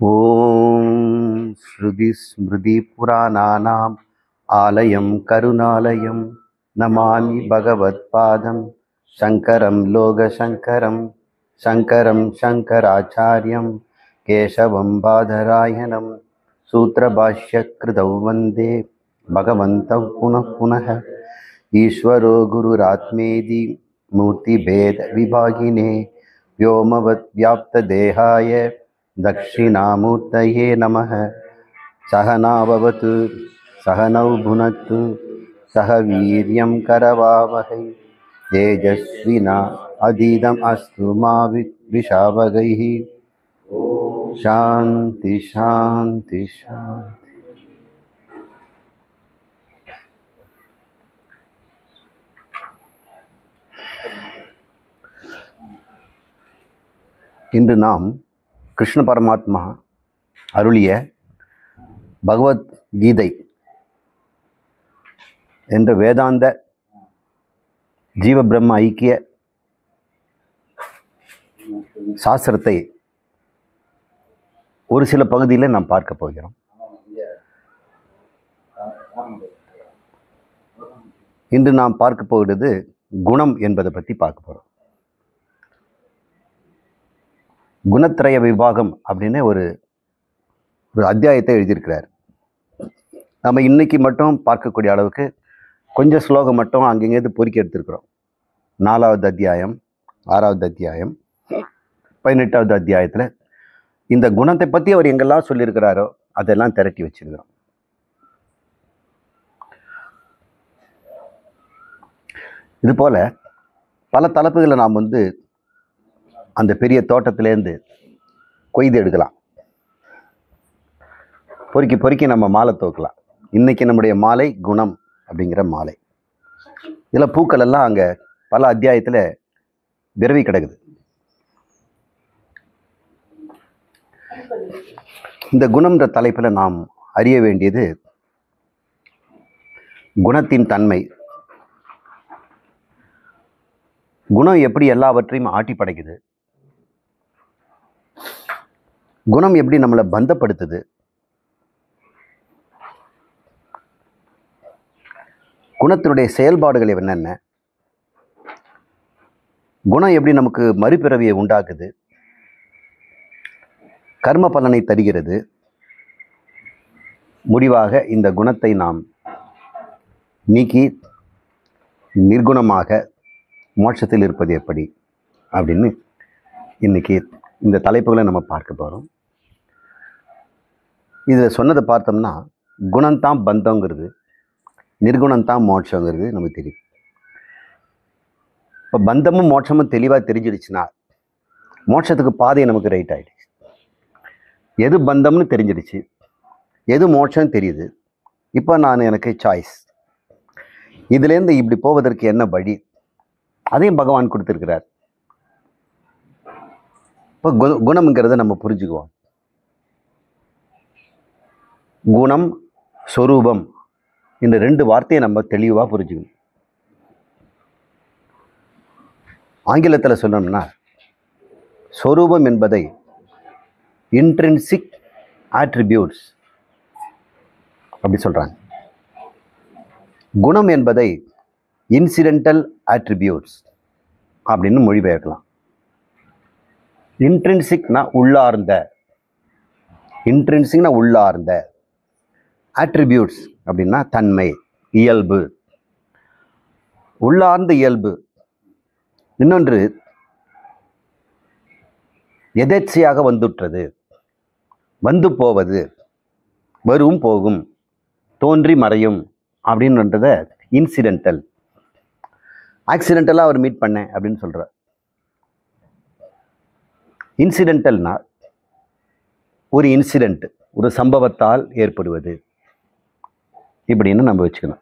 ॐ श्रुतिस्मृतिपुराणानाम् आलयं करुणालयं नमामि भगवत्पादं शङ्करं लोकशङ्करं शङ्करं शङ्कराचार्यं केशवं बादरायणं सूत्रभाष्यकृतौ वन्दे भगवन्तौ पुनः पुनः ईश्वरो गुरुरात्मेति मूर्तिभेदविभागिने व्योमवद्व्याप्तदेहाय दक्षिणामूर्तये नमः। सहना भवतु सहनौ भुनक्तु सह वीर्यं करवावहै तेजस्विना अधीतम् अस्तु मा विद्विषावहैः। शान्ति शान्ति शान्ति। இன்று நாம் கிருஷ்ண பரமாத்மா அருளிய பகவத்கீதை என்ற வேதாந்த ஜீவ பிரம்ம ஐக்கிய சாஸ்திரத்தை ஒரு சில பகுதியில் நாம் பார்க்க போகிறோம். இன்று நாம் பார்க்க போகிறது குணம் என்பதை பற்றி பார்க்க போகிறோம். குணத்திரய விபாகம் அப்படின்னு ஒரு அத்தியாயத்தை எழுதியிருக்கிறார். நம்ம இன்னைக்கு மட்டும் பார்க்கக்கூடிய அளவுக்கு கொஞ்சம் ஸ்லோகம் மட்டும் அங்கங்கேருந்து பொறுக்கி எடுத்திருக்கிறோம். 4வது அத்தியாயம், 6வது அத்தியாயம், 18வது அத்தியாயத்தில் இந்த குணத்தை பற்றி அவர் எங்கெல்லாம் சொல்லியிருக்கிறாரோ அதெல்லாம் திரட்டி வச்சிருக்கிறோம். இது போல பல தலைப்புகளை நாம் அந்த பெரிய தோட்டத்திலேருந்து கொய்து எடுக்கலாம், பொறுக்கி பொறுக்கி நம்ம மாலை துவக்கலாம். இன்னைக்கு நம்முடைய மாலை குணம் அப்படிங்கிற மாலை. இதில் பூக்கள் எல்லாம் அங்கே பல அத்தியாயத்தில் விரவி கிடக்குது. இந்த குணம்ன்ற தலைப்பில் நாம் அறிய வேண்டியது குணத்தின் தன்மை. குணம் எப்படி எல்லாவற்றையும் ஆட்டி படைக்குது, குணம் எப்படி நம்மளை பந்தப்படுத்துது, குணத்தினுடைய செயல்பாடுகள் என்னென்ன, குணம் எப்படி நமக்கு மறுபிறவியை உண்டாக்குது, கர்ம பலனை தருகிறது. முடிவாக இந்த குணத்தை நாம் நீக்கி நிர்குணமாக மோட்சத்தில் இருப்பது எப்படி அப்படின்னு இன்னைக்கு இந்த தலைப்புகளை நம்ம பார்க்க போகிறோம். இதில் சொன்னதை பார்த்தோம்னா குணம்தான் பந்தங்கிறது, நிர்குணம்தான் மோட்சங்கிறது நமக்கு தெரியும். இப்போ பந்தமும் மோட்சமும் தெளிவாக தெரிஞ்சிடுச்சுன்னா மோட்சத்துக்கு பாதை நமக்கு ரைட் ஆகிடுச்சு. எது பந்தம்னு தெரிஞ்சிடுச்சு, எது மோட்சம் தெரியுது. இப்போ எனக்கு சாய்ஸ், இதுலேருந்து இப்படி போவதற்கு என்ன வழி, அதையும் பகவான் கொடுத்துருக்கிறார். இப்போ குணம்ங்கிறத நம்ம புரிஞ்சுக்குவோம். குணம், சொரூபம், இந்த 2 வார்த்தையை நம்ம தெளிவாக புரிஞ்சுக்கணும். ஆங்கிலத்தில் சொன்னோம்னா சொரூபம் என்பதை இன்ட்ரின்சிக் ஆட்ரிபியூட்ஸ் அப்படி சொல்கிறாங்க. குணம் என்பதை இன்சிடென்டல் ஆட்ரிபியூட்ஸ் அப்படின்னு மொழிபெயர்க்கலாம். இன்ட்ரின்சிக்னா உள்ளார்ந்த, இன்ட்ரின்சிக்னா உள்ளார்ந்த, ஆட்ரிபியூட்ஸ் அப்படின்னா தன்மை, இயல்பு, உள்ளார்ந்த இயல்பு. இன்னொன்று எதேச்சையாக வந்துற்றது, வந்து போவது, வரும் போகும், தோன்றி மறையும் அப்படின்றத இன்சிடென்டல். ஆக்சிடென்டலாக அவர் மீட் பண்ணேன் அப்படின்னு சொல்கிறார். இன்சிடென்டல்னா ஒரு இன்சிடென்ட், ஒரு சம்பவத்தால் ஏற்படுவது இப்படின்னு நம்ம வச்சுக்கணும்.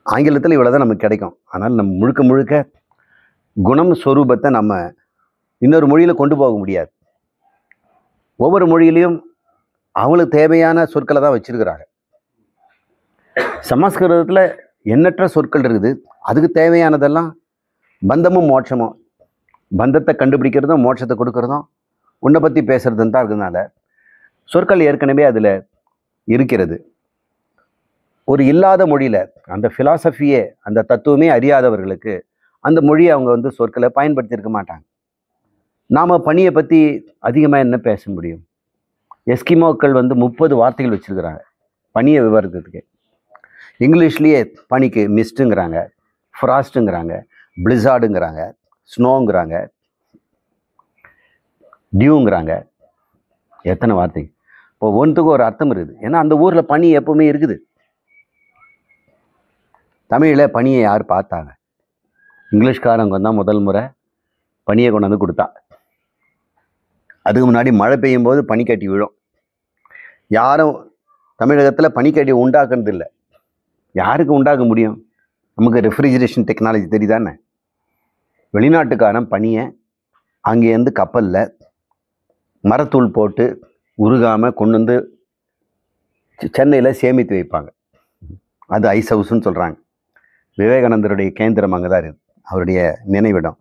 ஆங்கிலத்தில் இவ்வளோ தான் நமக்கு கிடைக்கும். ஆனால் நம்ம முழுக்க முழுக்க குணம் ஸ்வரூபத்தை நம்ம இன்னொரு மொழியில் கொண்டு போக முடியாது. ஒவ்வொரு மொழியிலையும் அவங்களுக்கு தேவையான சொற்களை தான் வச்சிருக்கிறாங்க. சமஸ்கிருதத்தில் எண்ணற்ற சொற்கள் இருக்குது. அதுக்கு தேவையானதெல்லாம் பந்தமும் மோட்சமும், பந்தத்தை கண்டுபிடிக்கிறதும் மோட்சத்தை கொடுக்கறதும் உன்னை பற்றி பேசுறதுன்னு தான் இருக்கிறதுனால சொற்கள் ஏற்கனவே அதில் இருக்கிறது. ஒரு இல்லாத மொழியில் அந்த ஃபிலாசபியே, அந்த தத்துவமே அறியாதவர்களுக்கு அந்த மொழியை அவங்க சொற்களை பயன்படுத்தியிருக்க மாட்டாங்க. நாம் பனியை பற்றி அதிகமாக என்ன பேச முடியும்? எஸ்கிமோக்கள் 30 வார்த்தைகள் வச்சுருக்கிறாங்க பனியை விவரிக்கிறதுக்கு. இங்கிலீஷ்லேயே பனிக்கு மிஸ்ட்டுங்கிறாங்க, ஃப்ராஸ்ட்டுங்கிறாங்க, பிளிஸார்டுங்கிறாங்க, ஸ்னோங்கிறாங்க, டியூங்கிறாங்க. எத்தனை வார்த்தை! இப்போ ஒன்றுத்துக்கு ஒரு அர்த்தம் இருக்குது. ஏன்னா அந்த ஊரில் பனி எப்பவுமே இருக்குது. தமிழில் பனியை யார் பார்த்தாங்க? இங்கிலீஷ்காரங்க தான் முதல் முறை பனியை கொண்டு கொடுத்தா. அதுக்கு முன்னாடி மழை பெய்யும் போது பனிக்கட்டி விழும். யாரும் தமிழகத்தில் பனிக்கட்டி உண்டாக்குறது இல்லை. யாருக்கு உண்டாக்க முடியும்? நமக்கு ரெஃப்ரிஜரேஷன் டெக்னாலஜி தெரியுதானே. வெளிநாட்டுக்காரன் பனியை அங்கேருந்து கப்பலில் மரத்தூள் போட்டு உருகாமல் கொண்டு சென்னையில் சேமித்து வைப்பாங்க. அது ஐஸ் ஹவுஸ்ன்னு சொல்கிறாங்க. விவேகானந்தருடைய கேந்திரம் அங்கே தான் இருக்குது, அவருடைய நினைவிடம்.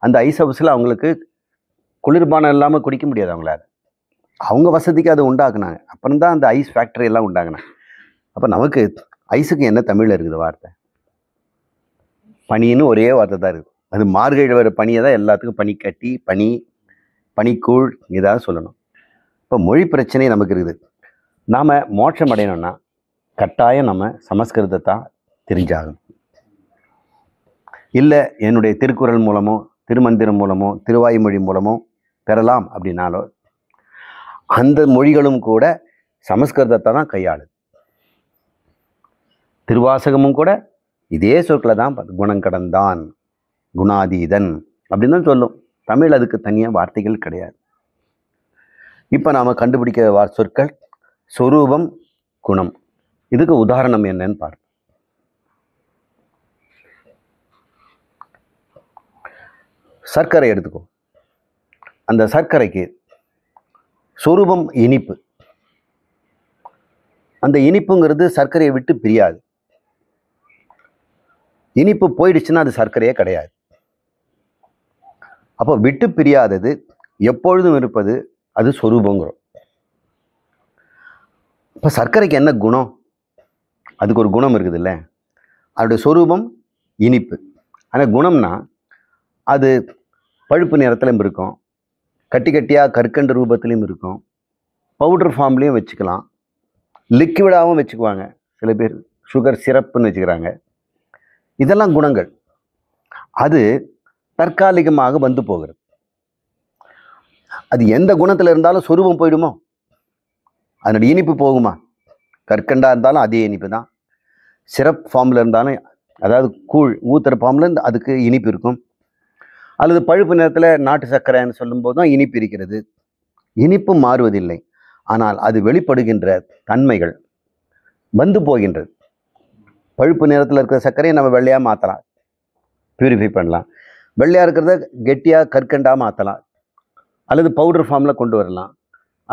அந்த ஐஸ் ஹவுஸில் அவங்களுக்கு குளிர்பானம் இல்லாமல் குடிக்க முடியாது அவங்களால. அவங்க வசதிக்கு அதை உண்டாக்குனாங்க. அப்புறம் தான் அந்த ஐஸ் ஃபேக்ட்ரி எல்லாம் உண்டாக்குனாங்க. அப்போ நமக்கு ஐஸுக்கு என்ன தமிழில் இருக்குது வார்த்தை? பனின்னு ஒரே வார்த்தை தான் இருக்குது. அது மார்கழி வர பனியை தான் எல்லாத்துக்கும் பனிக்கட்டி, பனி, பனிக்கூழ் இதாக சொல்லணும். இப்போ மொழி பிரச்சனை நமக்கு இருக்குது. நாம் மோட்சம் அடையணும்னா கட்டாயம் நம்ம சமஸ்கிருதத்தை தான் தெரிஞ்சாகணும். இல்லை என்னுடைய திருக்குறள் மூலமோ திருமந்திரம் மூலமோ திருவாய்மொழி மூலமோ பெறலாம் அப்படின்னாலோ அந்த மொழிகளும் கூட சமஸ்கிருதத்தை தான் கையாளுது. திருவாசகமும் கூட இதே சொற்களை தான் குணங்கடந்தான், குணாதீதன் அப்படின்னு தான் சொல்லும். தமிழ் அதுக்கு தனியாக வார்த்தைகள் கிடையாது. இப்போ நாம் கண்டுபிடிக்கிற சொற்கள் சொரூபம், குணம். இதுக்கு உதாரணம் என்னன்னு பாருங்க. சர்க்கரை எடுத்துக்கோ. அந்த சர்க்கரைக்கு சொரூபம் இனிப்பு. அந்த இனிப்புங்கிறது சர்க்கரையை விட்டு பிரியாது. இனிப்பு போயிடுச்சுன்னா அது சர்க்கரையே கிடையாது. அப்போ விட்டு பிரியாதது, எப்பொழுதும் இருப்பது, அது சொரூபங்கிறோம். இப்போ சர்க்கரைக்கு என்ன குணம்? அதுக்கு ஒரு குணம் இருக்குது இல்லை? அதோடைய சொரூபம் இனிப்பு. ஆனால் குணம்னா அது பழுப்பு நிறத்துலையும் இருக்கும், கட்டி கட்டியாக கற்கண்டு ரூபத்துலேயும் இருக்கும், பவுடர் ஃபார்ம்லேயும் வச்சுக்கலாம், லிக்விடாகவும் வச்சுக்குவாங்க. சில பேர் சுகர் சிரப்புன்னு வச்சுக்கிறாங்க. இதெல்லாம் குணங்கள். அது தற்காலிகமாக வந்து போகிறது. அது எந்த குணத்தில் இருந்தாலும் சொரூபம் போயிடுமோ? அதனுடைய இனிப்பு போகுமா? கற்கண்டாக இருந்தாலும் அதே இனிப்பு தான். சிரப் ஃபார்மில் இருந்தாலும், அதாவது கூழ் ஊத்துற ஃபார்மில் அதுக்கு இனிப்பு இருக்கும். அல்லது பழுப்பு நிறத்தில் நாட்டு சர்க்கரைன்னு சொல்லும்போது தான் இனிப்பு இருக்கிறது. இனிப்பு மாறுவதில்லை. ஆனால் அது வெளிப்படுகின்ற தன்மைகள் வந்து போகின்றது. பழுப்பு நிறத்தில் இருக்கிற சர்க்கரையை நம்ம வெள்ளையாக மாற்றலாம், பியூரிஃபை பண்ணலாம். வெள்ளையாக இருக்கிறத கெட்டியாக கற்கண்டாக மாற்றலாம், அல்லது பவுடர் ஃபார்மில் கொண்டு வரலாம்,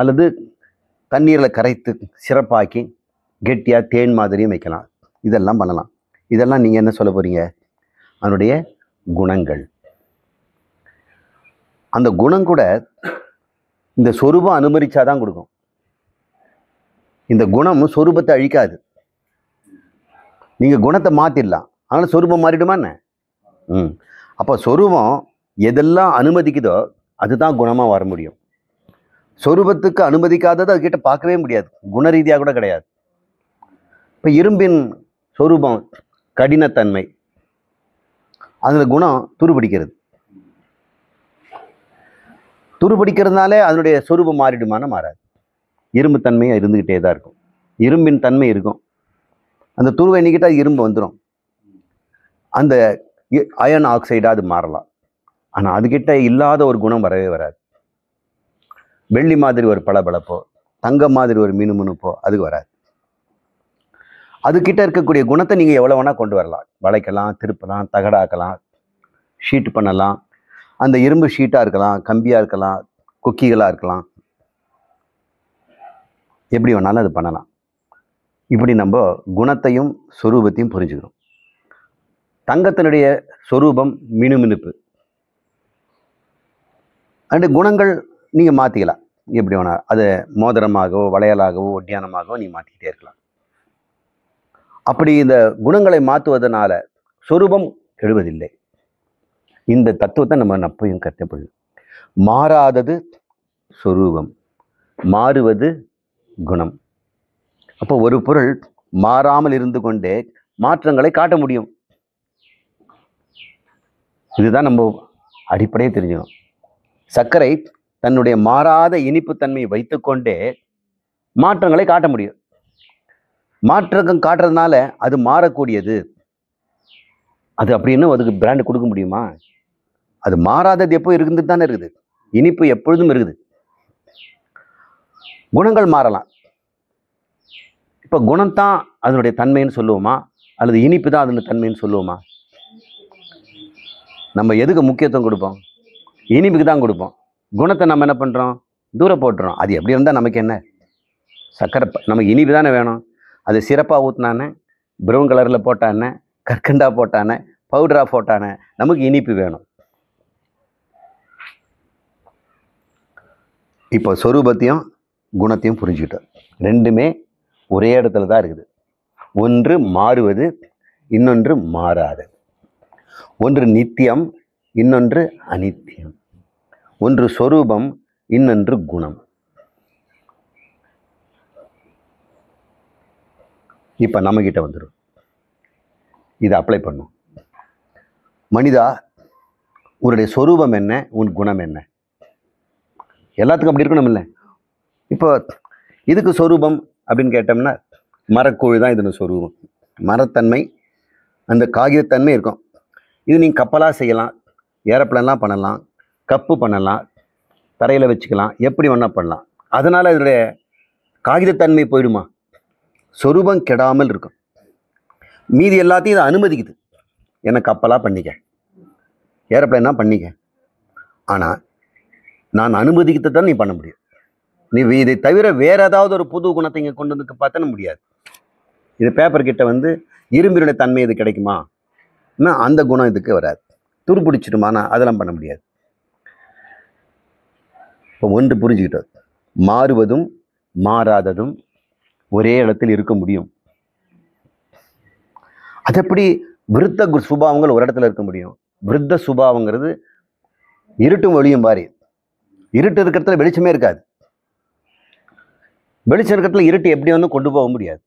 அல்லது தண்ணீரில் கரைத்து சிறப்பாக்கி கெட்டியாக தேன் மாதிரியும் வைக்கலாம். இதெல்லாம் பண்ணலாம். இதெல்லாம் நீங்கள் என்ன சொல்ல போகிறீங்க? அதனுடைய குணங்கள். அந்த குணம் கூட இந்த சொரூபம் அனுமதிச்சாதான் கொடுக்கும். இந்த குணம் சொரூபத்தை அழிக்காது. நீங்கள் குணத்தை மாற்றிடலாம், ஆனால் சொரூபம் மாறிடுமா என்ன? அப்போ சொரூபம் எதெல்லாம் அனுமதிக்குதோ அதுதான் குணமாக வர முடியும். சொரூபத்துக்கு அனுமதிக்காதது அதுக்கிட்ட பார்க்கவே முடியாது, குண ரீதியாக கூட கிடையாது. இப்போ இரும்பின் சொரூபம் கடினத்தன்மை, அதில் குணம் துருபிடிக்கிறது. துருபிடிக்கிறதுனாலே அதனுடைய சொரூபம் மாறிடுமான மாறாது. இரும்பு தன்மையாக இருந்துக்கிட்டே தான் இருக்கும். இரும்பின் தன்மை இருக்கும். அந்த துருவை நீக்கிட்டால் இரும்பு வந்துடும். அந்த அயன் ஆக்சைடாக அது மாறலாம். ஆனால் அதுக்கிட்ட இல்லாத ஒரு குணம் வரவே வராது. வெள்ளி மாதிரி ஒரு பளபளப்போ, தங்கம் மாதிரி ஒரு மினுமினுப்போ அதுக்கு வராது. அதுக்கிட்ட இருக்கக்கூடிய குணத்தை நீங்கள் எவ்வளோ வேணால் கொண்டு வரலாம். வளைக்கலாம், திருப்பலாம், தகடாக்கலாம், ஷீட் பண்ணலாம். அந்த இரும்பு ஷீட்டாக இருக்கலாம், கம்பியாக இருக்கலாம், குக்கிகளாக இருக்கலாம், எப்படி வேணாலும் அது பண்ணலாம். இப்படி நம்ம குணத்தையும் சொரூபத்தையும் புரிஞ்சுக்கிறோம். தங்கத்தினுடைய சொரூபம் மினுமினுப்பு. அந்த குணங்கள் நீங்கள் மாற்றிக்கலாம். எப்படி வேணால் அதை மோதிரமாகவோ வளையலாகவோ ஒட்டியானமாகவோ நீங்கள் மாற்றிக்கிட்டே இருக்கலாம். அப்படி இந்த குணங்களை மாற்றுவதனால சொரூபம் கெடுவதில்லை. இந்த தத்துவத்தை நம்ம நப்பையும் கட்டப்படுது. மாறாதது சொரூபம், மாறுவது குணம். அப்போ ஒரு பொருள் மாறாமல் இருந்து கொண்டே மாற்றங்களை காட்ட முடியும். இதுதான் நம்ம அடிப்படையை தெரிஞ்சுக்கணும். சர்க்கரை தன்னுடைய மாறாத இனிப்புத்தன்மையை வைத்துக்கொண்டே மாற்றங்களை காட்ட முடியும். மாற்றம் காட்டுறதுனால அது மாறக்கூடியது. அது அப்படின்னு அதுக்கு பிராண்டு கொடுக்க முடியுமா? அது மாறாதது எப்போ இருந்துட்டு தானே இருக்குது. இனிப்பு எப்பொழுதும் இருக்குது. குணங்கள் மாறலாம். இப்போ குணம்தான் அதனுடைய தன்மைன்னு சொல்லுவோமா, அல்லது இனிப்பு தான் அதனுடைய தன்மைன்னு சொல்லுவோமா? நம்ம எதுக்கு முக்கியத்துவம் கொடுப்போம்? இனிப்புக்கு தான் கொடுப்போம். குணத்தை நம்ம என்ன பண்ணுறோம்? தூரம் போட்டுறோம். அது எப்படி இருந்தால் நமக்கு என்ன? சர்க்கரை நமக்கு இனிப்பு தானே வேணும். அது சிறப்பாக ஊற்றினானே, ப்ரௌன் கலரில் போட்டானே, கற்கண்டா போட்டானே, பவுடராக போட்டானே, நமக்கு இனிப்பு வேணும். இப்போ சொரூபத்தையும் குணத்தையும் புரிஞ்சுக்கிட்டோம். ரெண்டுமே ஒரே இடத்துல தான் இருக்குது. ஒன்று மாறுவது, இன்னொன்று மாறாது. ஒன்று நித்தியம், இன்னொன்று அனித்தியம். ஒன்று சொரூபம், இன்னொன்று குணம். இப்போ நம்மக்கிட்ட வந்துடும். இதை அப்ளை பண்ணும். மனிதா, உன்னுடைய சொரூபம் என்ன, உன் குணம் என்ன? எல்லாத்துக்கும் அப்படி இருக்கணும் இல்லை? இப்போ இதுக்கு சொரூபம் அப்படின்னு கேட்டோம்னா மரக்கூழ் தான் இதுன்னு சொரூபம். மரத்தன்மை, அந்த காகிதத்தன்மை இருக்கும். இது நீங்கள் கப்பலாக செய்யலாம், ஏரோப்ளேன்லாம் பண்ணலாம், கப்பு பண்ணலாம், தரையில் வச்சுக்கலாம், எப்படி வேணா பண்ணலாம். அதனால் இதனுடைய காகிதத்தன்மை போயிடுமா? சொரூபம் கெடாமல் இருக்கும். மீதி எல்லாத்தையும் இதை அனுமதிக்குது. என்னை கப்பலாக பண்ணிக்க, ஏரோப்ளேனாக பண்ணிக்க. ஆனால் நான் அனுமதிக்கிட்டு தான் நீ பண்ண முடியும். நீ இதை தவிர வேறு ஏதாவது ஒரு புது குணத்தை இங்கே கொண்டு வந்து பார்த்தா முடியாது. இது பேப்பர் கிட்ட வந்து இரும்பினுடைய தன்மை இது கிடைக்குமா? அந்த குணம் இதுக்கு வராது. துருப்பிடிச்சிடுமானா அதெல்லாம் பண்ண முடியாது. இப்போ ஒன்று புரிஞ்சுக்கிட்டோம். மாறுவதும் மாறாததும் ஒரே இடத்தில் இருக்க முடியும். அது எப்படி விருத்த சுபாவங்கள் ஒரு இடத்துல இருக்க முடியும்? விருத்த சுபாவங்கிறது இருட்டும் ஒளியும் பாரி. இருட்டு இருக்கிறதுல வெளிச்சமே இருக்காது. வெளிச்சம் இருக்கிறதுல இருட்டு எப்படி வந்து கொண்டு போக முடியாது.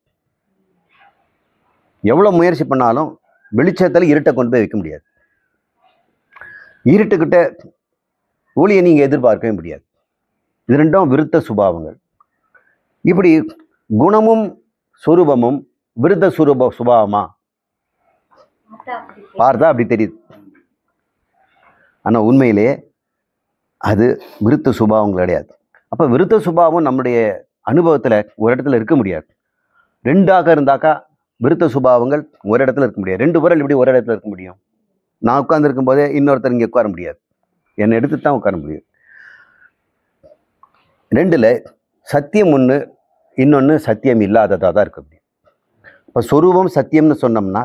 எவ்வளோ முயற்சி பண்ணாலும் வெளிச்சத்தில் இருட்டை கொண்டு போய் வைக்க முடியாது. இருட்டுக்கிட்ட ஒளியை நீங்கள் எதிர்பார்க்கவே முடியாது. இது ரெண்டும் விருத்த சுபாவங்கள். இப்படி குணமும் சுரூபமும் விருத்த சுபாவமா பார்த்தா அப்படி தெரியுது. ஆனால் உண்மையிலேயே அது விருத்த சுபாவங்கள் கிடையாது. அப்போ விருத்த சுபாவம் நம்முடைய அனுபவத்தில் ஒரு இடத்துல இருக்க முடியாது. ரெண்டாக இருந்தாக்கா விருத்த சுபாவங்கள் ஒரு இடத்துல இருக்க முடியாது. ரெண்டு பேரும் இப்படி ஒரு இடத்துல இருக்க முடியும். நான் உட்கார்ந்துருக்கும் போதே இன்னொருத்தர் இங்கே உட்கார முடியாது. என்னை எடுத்து தான் உட்கார முடியும். ரெண்டில் சத்தியம் ஒன்று, இன்னொன்று சத்தியம் இல்லாததாக தான் இருக்க முடியும். இப்போ சொரூபம் சத்தியம்னு சொன்னோம்னா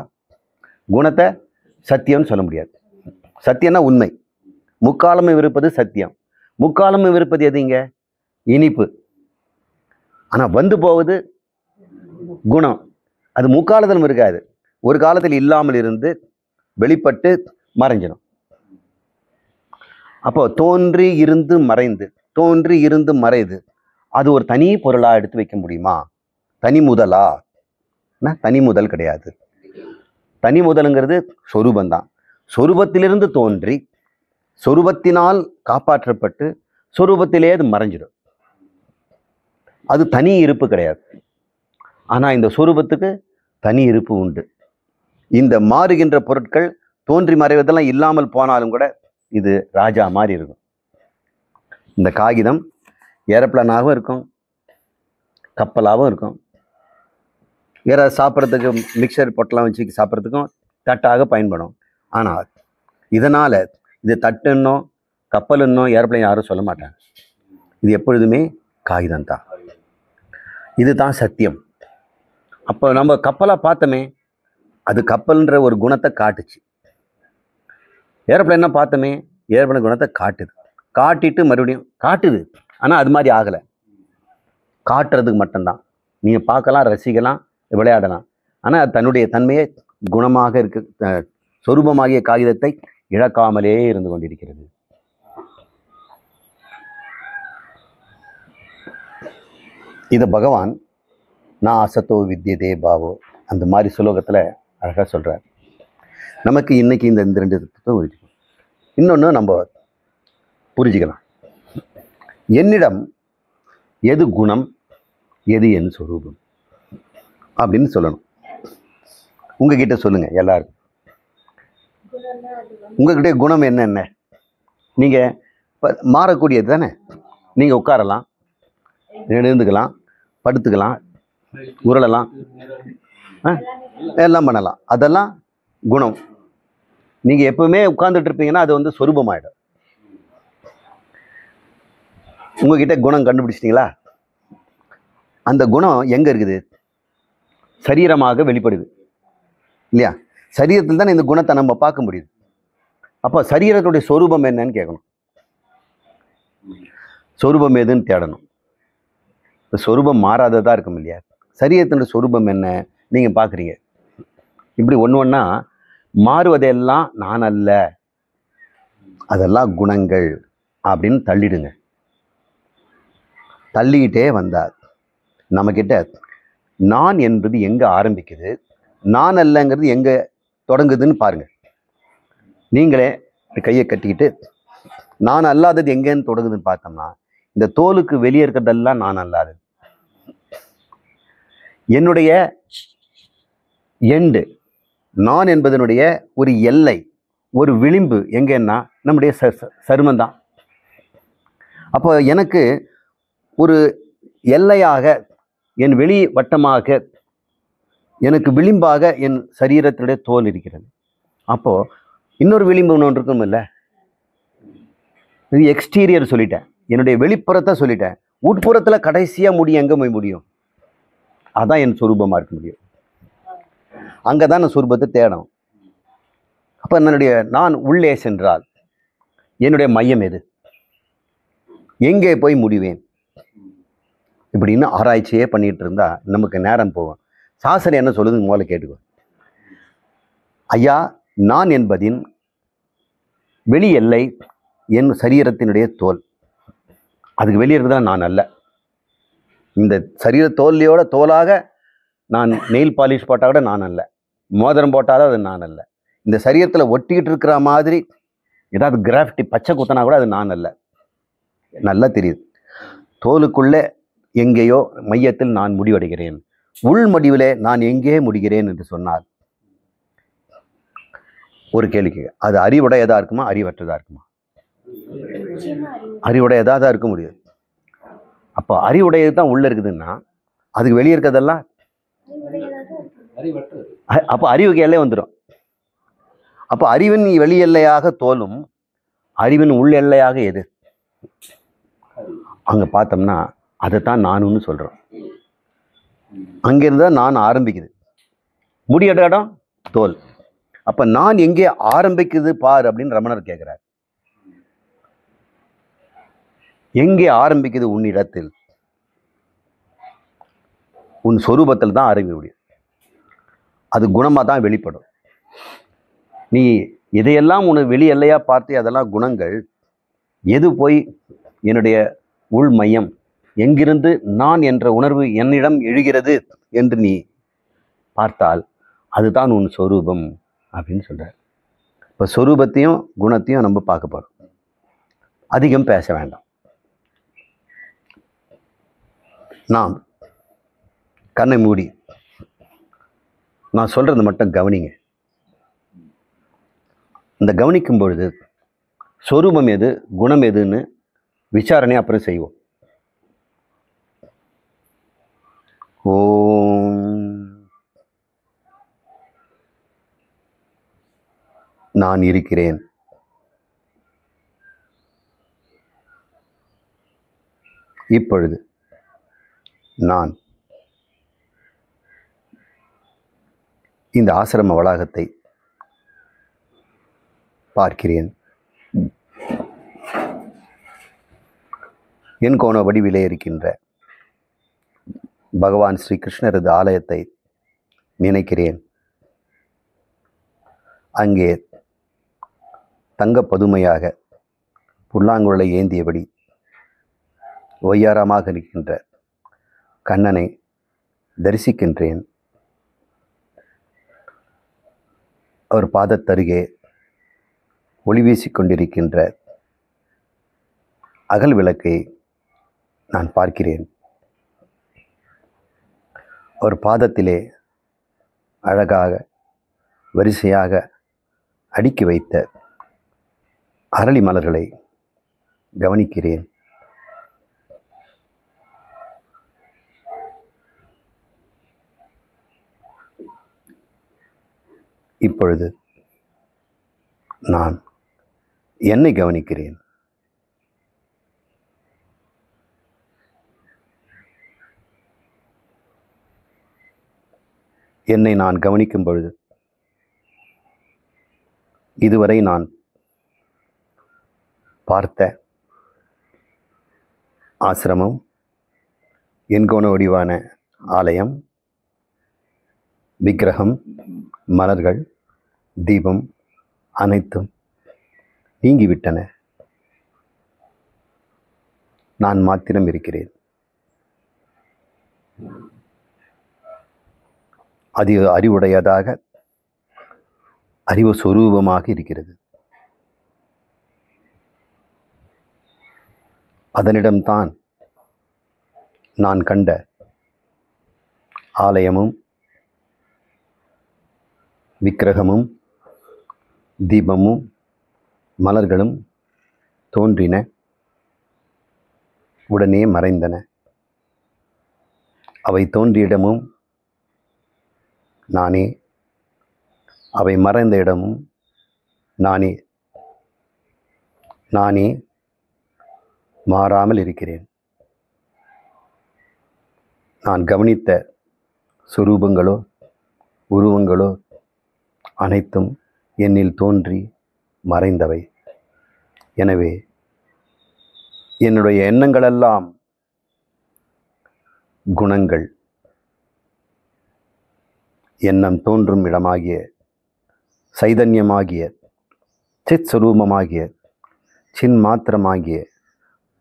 குணத்தை சத்தியம்னு சொல்ல முடியாது. சத்தியம்னா உண்மை. முக்காலமும் இருப்பது சத்தியம். முக்காலமும் இருப்பது எதுங்க? இனிப்பு. ஆனால் வந்து போவது குணம். அது முக்காலத்திலும் இருக்காது. ஒரு காலத்தில் இல்லாமல் இருந்து வெளிப்பட்டு மறைஞ்சிடும். அப்போ தோன்றி இருந்து மறைந்து, தோன்றி இருந்து மறைது, அது ஒரு தனி பொருளாக எடுத்து வைக்க முடியுமா? தனி முதலா? தனி முதல் கிடையாது. தனி முதலுங்கிறது சொரூபந்தான். சொரூபத்திலிருந்து தோன்றி சொரூபத்தினால் காப்பாற்றப்பட்டு சொரூபத்திலே அது மறைஞ்சிடும். அது தனி இருப்பு கிடையாது. ஆனால் இந்த சொரூபத்துக்கு தனி இருப்பு உண்டு. இந்த மாறுகின்ற பொருட்கள் தோன்றி மறைவதெல்லாம் இல்லாமல் போனாலும் கூட இது ராஜா மாதிரி இருக்கும். இந்த காகிதம் ஏரோப்ளேனாகவும் இருக்கும், கப்பலாகவும் இருக்கும். வேற சாப்பிட்றதுக்கு மிக்சர் பொட்டெல்லாம் வச்சு சாப்பிட்றதுக்கும் தட்டாக பயன்படும். ஆனால் இதனால் இது தட்டுன்னோ கப்பலுன்னோ ஏரோப்ளேன் யாரும் சொல்ல மாட்டாங்க. இது எப்பொழுதுமே காகிதம் தான். இதுதான் சத்தியம். அப்போ நம்ம கப்பலாக பார்த்தோமே, அது கப்பல்ன்ற ஒரு குணத்தை காட்டுச்சு. ஏரோப்ளேன்னா பார்த்தோமே, ஏரோப்ளேன் குணத்தை காட்டுது. காட்டிட்டு மறுபடியும் காட்டுது, ஆனால் அது மாதிரி ஆகலை. காட்டுறதுக்கு மட்டும்தான். நீங்கள் பார்க்கலாம், ரசிக்கலாம், விளையாடலாம். ஆனால் அது தன்னுடைய தன்மையை குணமாக இருக்க சொரூபமாகிய காகிதத்தை இழக்காமலே இருந்து கொண்டிருக்கிறது. இதை பகவான் நான் அசத்தோ வித்யதே பாவோ அந்த மாதிரி சுலோகத்தில் அழகாக சொல்கிறார். நமக்கு இன்னைக்கு இந்த 2 தத்துவத்தை புரிஞ்சுக்கணும். இன்னொன்று நம்ம புரிஞ்சுக்கலாம், என்னிடம் எது குணம் எது என் சொரூபம் அப்படின்னு சொல்லணும். உங்ககிட்ட சொல்லுங்கள் எல்லாருக்கும், உங்ககிட்ட குணம் என்னென்ன? நீங்கள் இப்போ மாறக்கூடியது தானே. நீங்கள் உட்காரலாம், எழுந்துக்கலாம், படுத்துக்கலாம், உருளலாம், எல்லாம் பண்ணலாம். அதெல்லாம் குணம். நீங்கள் எப்பவுமே உட்கார்ந்துட்டு இருப்பீங்கன்னா அது வந்து சொரூபமாயிடும். உங்ககிட்ட குணம் கண்டுபிடிச்சிட்டிங்களா? அந்த குணம் எங்கே இருக்குது? சரீரமாக வெளிப்படுது இல்லையா? சரீரத்தில் தான் இந்த குணத்தை நம்ம பார்க்க முடியுது. அப்போ சரீரத்துடைய சொரூபம் என்னன்னு கேட்கணும். சொரூபம் எதுன்னு தேடணும். இப்போ சொரூபம் மாறாததாக இருக்கும் இல்லையா? சரீரத்தினுடைய சொரூபம் என்ன நீங்கள் பார்க்குறீங்க. இப்படி ஒன்று ஒன்றா மாறுவதெல்லாம் நான் அல்ல, அதெல்லாம் குணங்கள் அப்படின்னு தள்ளிடுங்க. தள்ளிக்கிட்டே வந்தார் நம்மக்கிட்ட நான் என்பது எங்கே ஆரம்பிக்குது, நான் அல்லங்கிறது எங்கே தொடங்குதுன்னு பாருங்கள். நீங்களே கையை கட்டிக்கிட்டு நான் அல்லாதது எங்கேன்னு தொடங்குதுன்னு பார்த்தோம்னா, இந்த தோலுக்கு வெளியே இருக்கிறதெல்லாம் நான் அல்லாதது. என்னுடைய எண்டு, நான் என்பதனுடைய ஒரு எல்லை, ஒரு விளிம்பு எங்கன்னா நம்முடைய சருமந்தான். அப்போ எனக்கு ஒரு எல்லையாக, என் வெளி வட்டமாக, எனக்கு விளிம்பாக என் சரீரத்தினுடைய தோல் இருக்கிறது. அப்போது இன்னொரு விளிம்பு ஒன்று இருக்கும் இல்லை, இது எக்ஸ்டீரியர் சொல்லிட்டேன், என்னுடைய வெளிப்புறத்தை சொல்லிட்டேன். உட்புறத்தில் கடைசியாக முடியும், எங்கே போய் முடியும்? அதான் என் சொரூபமாக இருக்க முடியும். அங்கே தான் நான் சொரூபத்தை தேடணும். அப்போ என்னுடைய நான் உள்ளே சென்றால் என்னுடைய மையம் எது, எங்கே போய் முடிவேன் இப்படின்னு ஆராய்ச்சியே பண்ணிகிட்டு இருந்தால் நமக்கு நேரம் போகும். சாஸ்திரம் என்ன சொல்லுதுன்னு முதல்ல கேட்டுக்கோ. ஐயா, நான் என்பதின் வெளி எல்லை என் சரீரத்தினுடைய தோல். அதுக்கு வெளியே இருக்கிறதா நான் அல்ல. இந்த சரீர தோல்லையோட தோலாக நான் நெயில் பாலிஷ் போட்டால் கூட நான் அல்ல, மோதிரம் போட்டால் அது நான் அல்ல. இந்த சரீரத்தில் ஒட்டிக்கிட்டு இருக்கிற மாதிரி ஏதாவது கிராஃபிட்டி பச்சை குத்தனா கூட அது நான் அல்ல. நல்லா தெரியுது. தோலுக்குள்ளே எங்கேயோ மையத்தில் நான் முடிவடைகிறேன், உள் முடிவிலே நான் எங்கே முடிகிறேன் என்று சொன்னால் ஒரு கேள்விக்கு, அது அறிவுடையதாக இருக்குமா அறிவற்றதாக இருக்குமா? அறிவுடையதாக தான் இருக்க முடியும். அப்போ அறிவுடையது தான் உள்ளே இருக்குதுன்னா அதுக்கு வெளியே இருக்கிறதெல்லாம் அப்போ அறிவுக்கு எல்லை வந்துடும். அப்போ அறிவின் வெளி எல்லையாக தோலும், அறிவின் உள் எல்லையாக எது? அங்கே பார்த்தோம்னா அதைத்தான் நானுன்னு சொல்கிறோம். அங்கிருந்து தான் நான் ஆரம்பிக்குது, முடியற இடம் தோல். அப்போ நான் எங்கே ஆரம்பிக்குது பார் அப்படின்னு ரமணர் கேட்குறார். எங்கே ஆரம்பிக்குது? உன் இடத்தில், உன் சொரூபத்தில் தான் ஆரம்பிக்க முடியும். அது குணமாக தான் வெளிப்படும். நீ இதையெல்லாம் உனக்கு வெளி எல்லையாக பார்த்து அதெல்லாம் குணங்கள். எது போய் என்னுடைய உள் மையம், எங்கிருந்து நான் என்ற உணர்வு என்னிடம் எழுகிறது என்று நீ பார்த்தால் அதுதான் உன் சொரூபம் அப்படின்னு சொல்கிறார். இப்போ சொரூபத்தையும் குணத்தையும் நம்ம பார்க்க போகிறோம். அதிகம் பேச வேண்டாம். நாம் கண்ணை மூடி நான் சொல்கிறது மட்டும் கவனிங்க. இந்த கவனிக்கும் பொழுது சொரூபம் எது குணம் எதுன்னு விசாரணை அப்புறம் செய்வோம். ஓம் நான் இருக்கிறேன். இப்பொழுது நான் இந்த ஆசிரம வளாகத்தை பார்க்கிறேன். என் கோண வடிவிலே இருக்கின்ற பகவான் ஸ்ரீ கிருஷ்ணரது ஆலயத்தை நினைக்கிறேன். அங்கே தங்க பதுமையாக புல்லாங்குழலை ஏந்தியபடி ஒய்யாரமாக இருக்கின்ற கண்ணனை தரிசிக்கின்றேன். அவர் பாதத்தருகே ஒளி வீசிக்கொண்டிருக்கின்ற அகல் விளக்கை நான் பார்க்கிறேன். அவர் பாதத்திலே அழகாக வரிசையாக அடுக்கி வைத்த அரளி மலர்களை கவனிக்கிறேன். இப்பொழுது நான் என்னை கவனிக்கிறேன். என்னை நான் கவனிக்கும் பொழுது இதுவரை நான் பார்த்த ஆசிரமம், எண்கோண வடிவான ஆலயம், விக்கிரகம், மலர்கள், தீபம் அனைத்தும் நீங்கிவிட்டன. நான் மாத்திரம் இருக்கிறேன். அது அறிவுடையதாக, அறிவு சொரூபமாக இருக்கிறது. அதனிடம்தான் நான் கண்ட ஆலயமும் விக்கிரகமும் தீபமும் மலர்களும் தோன்றின, உடனே மறைந்தன. அவை தோன்றிய இடமும் நானே, அவை மறைந்த இடமும் நானே. நானே மாறாமல் இருக்கிறேன். நான் கவனித்த சுரூபங்களோ உருவங்களோ அனைத்தும் என்னில் தோன்றி மறைந்தவை. எனவே என்னுடைய எண்ணங்களெல்லாம் குணங்கள். எண்ணம் தோன்றும் இடமாகிய சைதன்யமாகிய சித் சுரூபமாகிய சின் மாத்திரமாகிய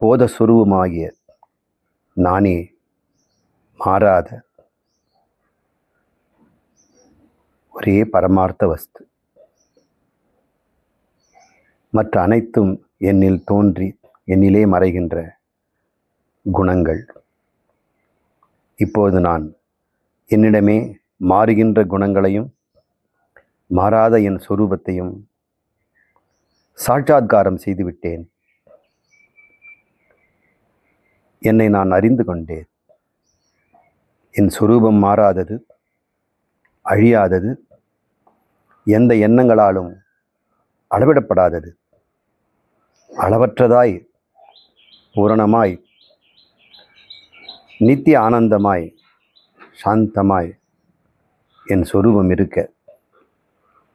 போதஸ்வரூபமாகிய நானே மாறாத ஒரே பரமார்த்த வஸ்து. மற்ற அனைத்தும் என்னில் தோன்றி என்னிலே மறைகின்ற குணங்கள். இப்போது நான் என்னிடமே மாறுகின்ற குணங்களையும் மாறாத என் சொரூபத்தையும் சாட்சாத்காரம் செய்துவிட்டேன். என்னை நான் அறிந்து கொண்டேன். என் சொரூபம் மாறாதது, அழியாதது, எந்த எண்ணங்களாலும் அளவிடப்படாதது, அளவற்றதாய், பூரணமாய், நித்திய ஆனந்தமாய், சாந்தமாய் என் சொரூபம் இருக்க,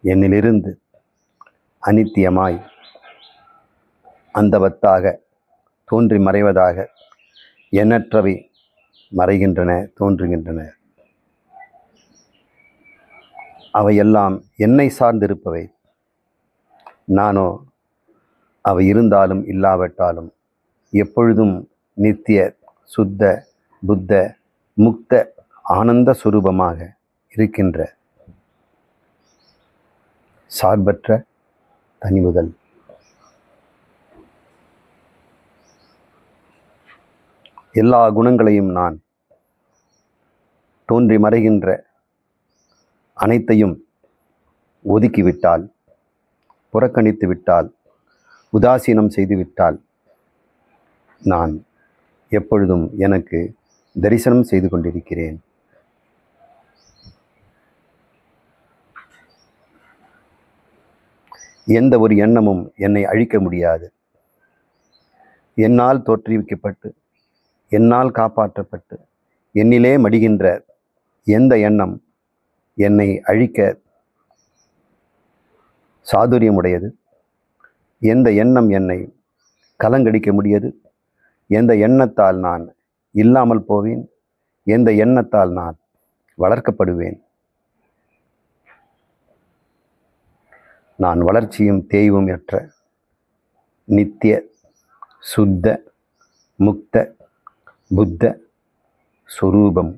என்னிலிருந்து அனித்தியமாய் அந்தவத்தாக தோன்றி மறைவதாக எண்ணற்றவை மறைகின்றன, தோன்றுகின்றன. அவையெல்லாம் என்னை சார்ந்திருப்பவை. நானோ அவை இருந்தாலும் இல்லாவிட்டாலும் எப்பொழுதும் நித்திய சுத்த புத்த முக்த ஆனந்த சுரூபமாக இருக்கின்ற சார்பற்ற தனிமுதல். எல்லா குணங்களையும் நான் தோன்றி மறைகின்ற அனைத்தையும் ஒதுக்கிவிட்டால், புறக்கணித்து விட்டால், உதாசீனம் செய்துவிட்டால் நான் எப்பொழுதும் எனக்கு தரிசனம் செய்து கொண்டிருக்கிறேன். எந்த ஒரு எண்ணமும் என்னை அழிக்க முடியாது. என்னால் தோற்றுவிக்கப்பட்டு, என்னால் காப்பாற்றப்பட்டு, என்னிலே மடிகின்ற எந்த எண்ணம் என்னை அழிக்க சாதுரியமுடையது, எந்த எண்ணம் என்னை கலங்கடிக்க முடியாது, எந்த எண்ணத்தால் நான் இல்லாமல் போவேன், எந்த எண்ணத்தால் நான் வளர்க்கப்படுவேன். நான் வளர்ச்சியும் தேய்வும் ஏற்ற நித்திய சுத்த முக்த புத்த சொரூபம்.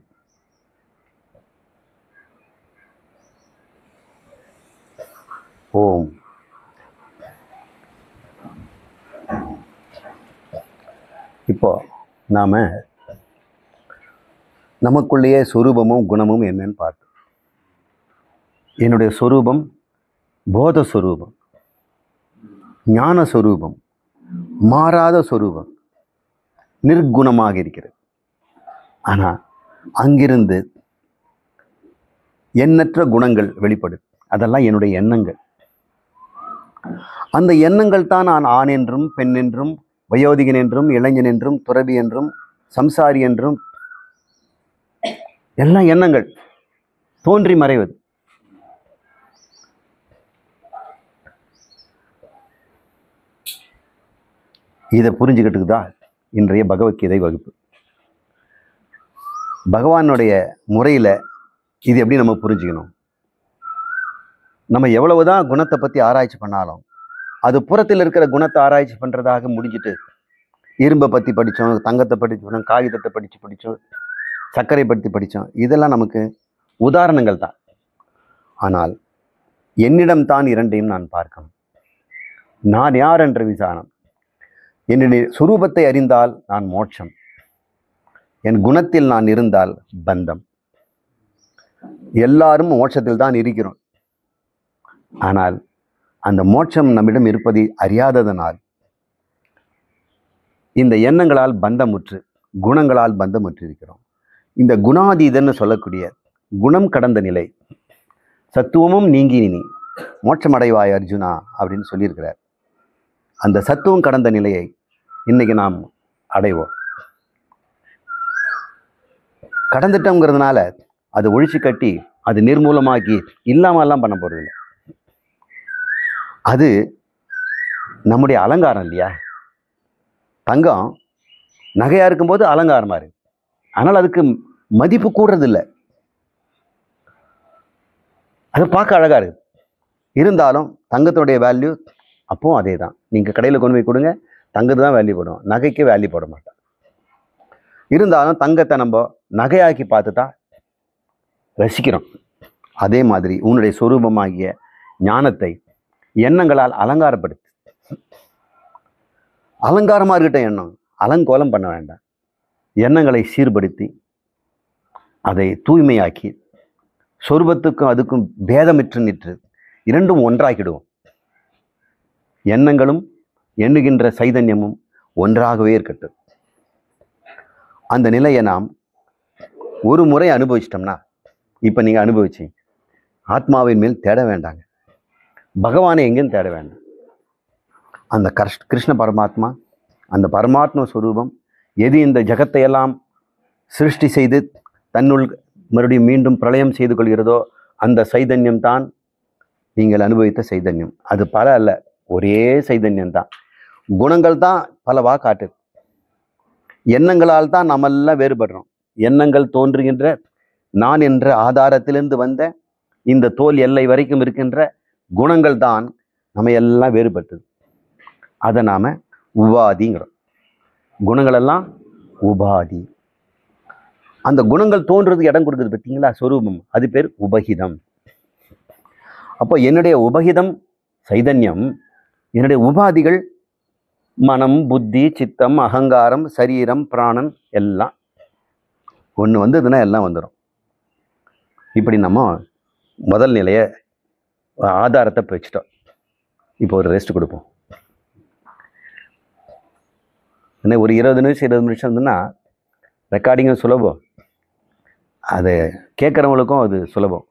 ஓம். இப்போ நாம நமக்குள்ளேயே சொரூபமும் குணமும் என்னன்னு பார்த்தோம். என்னுடைய சொரூபம் போத சொரூபம், ஞான சொரூபம், மாறாத சொரூபம், நிர்குணமாக இருக்கிறது. ஆனால் அங்கிருந்து எண்ணற்ற குணங்கள் வெளிப்படும். அதெல்லாம் என்னுடைய எண்ணங்கள். அந்த எண்ணங்கள் தான் நான் ஆண் என்றும் பெண் என்றும் வயோதிகன் என்றும் இளைஞன் என்றும் துறவி என்றும் சம்சாரி என்றும் எல்லாம் எண்ணங்கள் தோன்றி மறைவது. இதை புரிஞ்சுக்கிட்டு தான் இன்றைய பகவத்கீதை வகுப்பு. பகவானுடைய முறையில் இது எப்படி நம்ம புரிஞ்சுக்கணும்? நம்ம எவ்வளவுதான் குணத்தை பற்றி ஆராய்ச்சி பண்ணாலும் அது புறத்தில் இருக்கிற குணத்தை ஆராய்ச்சி பண்ணுறதாக முடிஞ்சிட்டு இரும்பை பற்றி படித்தோம், தங்கத்தை படித்தோம், காகிதத்தை படித்தோம், சர்க்கரை பற்றி படித்தோம். இதெல்லாம் நமக்கு உதாரணங்கள் தான். ஆனால் என்னிடம்தான் இரண்டையும் நான் பார்க்கணும். நான் யார் என்ற விசாரணம். என்னுடைய சுரூபத்தை அறிந்தால் நான் மோட்சம், என் குணத்தில் நான் இருந்தால் பந்தம். எல்லாரும் மோட்சத்தில் தான் இருக்கிறோம். ஆனால் அந்த மோட்சம் நம்மிடம் இருப்பதை அறியாததனால் இந்த எண்ணங்களால் பந்தமுற்று, குணங்களால் பந்தமுற்று இருக்கிறோம். இந்த குணாதீதன்னு சொல்லக்கூடிய குணம் கடந்த நிலை, சத்துவமும் நீங்கி நீ மோட்சம் அடைவாய் அர்ஜுனா அப்படின்னு சொல்லியிருக்கிறார். அந்த சத்துவம் கடந்த நிலையை இன்னைக்கு நாம் அடைவோம். கடந்துட்டோங்கிறதுனால அதை ஒழிச்சு கட்டி அது நிர்மூலமாக்கி இல்லாமல்லாம் பண்ண போறதில்லை. அது நம்முடைய அலங்காரம் இல்லையா? தங்கம் நகையா இருக்கும்போது அலங்காரமா இருக்கு, ஆனால் அதுக்கு மதிப்பு கூடுறதில்லை. அது பார்க்க அழகா இருக்கு. இருந்தாலும் தங்கத்தினுடைய வேல்யூ அப்பவும் அதே தான். நீங்கள் கடையில் கொண்டு போய் கொடுங்க, தங்கத்து தான் வேல்யூ போடும், நகைக்கு வேல்யூ போட மாட்டோம். இருந்தாலும் தங்கத்தை நம்ம நகையாக்கி பார்த்து தான் ரசிக்கிறோம். அதே மாதிரி உன்னுடைய சொரூபமாகிய ஞானத்தை எண்ணங்களால் அலங்காரப்படுத்து. அலங்காரமாக இருக்கட்ட எண்ணம், அலங்கோலம் பண்ண வேண்டாம். எண்ணங்களை சீர்படுத்தி அதை தூய்மையாக்கி சொரூபத்துக்கும் அதுக்கும் பேதமிற்று நிற்று இரண்டும் ஒன்றாக்கிடுவோம். எண்ணங்களும் எண்ணுகின்ற சைதன்யமும் ஒன்றாகவே இருக்கட்டும். அந்த நிலையை நாம் ஒரு முறை அனுபவிச்சிட்டோம்னா, இப்போ நீங்கள் அனுபவிச்சிங்க, ஆத்மாவின் மேல் தேட வேண்டாங்க, பகவானை எங்கேயும் தேட வேண்டாம். அந்த கிருஷ்ண பரமாத்மா, அந்த பரமாத்மா ஸ்வரூபம் எது இந்த ஜகத்தை எல்லாம் சிருஷ்டி செய்து தன்னுள் மறுபடியும் மீண்டும் பிரளயம் செய்து கொள்கிறதோ அந்த சைதன்யம் தான் நீங்கள் அனுபவித்த சைதன்யம். அது பல அல்ல, ஒரே சைதன்யம் தான். குணங்கள் தான் பலவா காட்டுது. எண்ணங்களால் தான் நம்மெல்லாம் வேறுபடுறோம். எண்ணங்கள் தோன்றுகின்ற நான் என்ற ஆதாரத்திலிருந்து வந்த இந்த தோல் எல்லை வரைக்கும் இருக்கின்ற குணங்கள் தான் நம்ம எல்லாம் வேறுபட்டது. அதை நாம் உபாதிங்கிறோம். குணங்களெல்லாம் உபாதி. அந்த குணங்கள் தோன்றுறதுக்கு இடம் கொடுக்குறது பார்த்தீங்களா, சொரூபம், அது பேர் உபகிதம். அப்போ என்னுடைய உபகிதம் சைதன்யம், என்னுடைய உபாதிகள் மனம், புத்தி, சித்தம், அகங்காரம், சரீரம், பிராணன் எல்லாம் ஒன்று வந்ததுன்னா எல்லாம் வந்துடும். இப்படி நம்ம முதல் நிலையை ஆதாரத்தை வச்சுட்டோம். இப்போ ஒரு ரெஸ்ட் கொடுப்போம். என்ன ஒரு 20 நிமிஷம் இருந்ததுன்னா ரெக்கார்டிங்கும் சுலபம், அதை கேட்குறவங்களுக்கும் அது சுலபம்.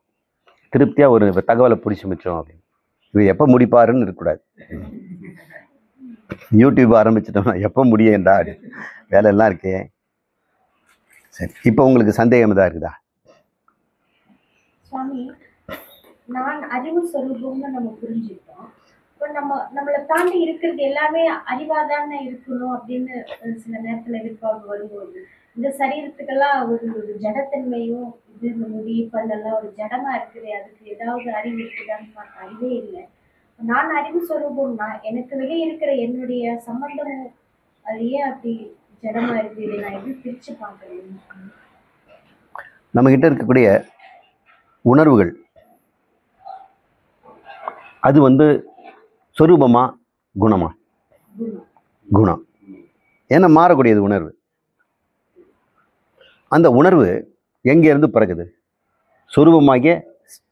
திருப்தியாக ஒரு தகவலை பிடிச்சி மிச்சோம் அப்படின்னு. இது எப்போ முடிப்பாருன்னு இருக்கக்கூடாது. யூடியூப் ஆரம்பிச்சிட்டோம்னா எப்போ முடியேண்டா வேலையெல்லாம் இருக்கே. சரி, இப்போ உங்களுக்கு சந்தேகம் தான் இருக்குதா? சுவாமி, நான் அறிவு சொரூபம்னு நம்ம புரிஞ்சுக்கிட்டோம். இப்போ நம்மளை தாண்டி இருக்கிறது எல்லாமே அறிவாதானே இருக்கணும் அப்படின்னு சில நேரத்துல எதிர்பார்ப்பு வரும்போது இந்த சரீரத்துக்கெல்லாம் ஒரு ஜடத்தன்மையும் இது இந்த முடி பல்லெல்லாம் ஒரு ஜடமா இருக்குது, அதுக்கு ஏதாவது அறிவு இருக்குதான்னு பார்த்த அறிவே இல்லை. நான் அறிவு சொரூபம்னா எனக்கு வெளியே இருக்கிற என்னுடைய சம்பந்தமும் அது ஏன் அப்படி ஜடமா இருக்கு, இதை நான் எப்படி பிரிச்சு பார்க்கறேன்? நம்ம கிட்ட இருக்கக்கூடிய உணர்வுகள் அது சொரூபமா குணமா? குணம். ஏன்னா மாறக்கூடியது உணர்வு. அந்த உணர்வு எங்கேருந்து பிறகுது? சொரூபமாகிய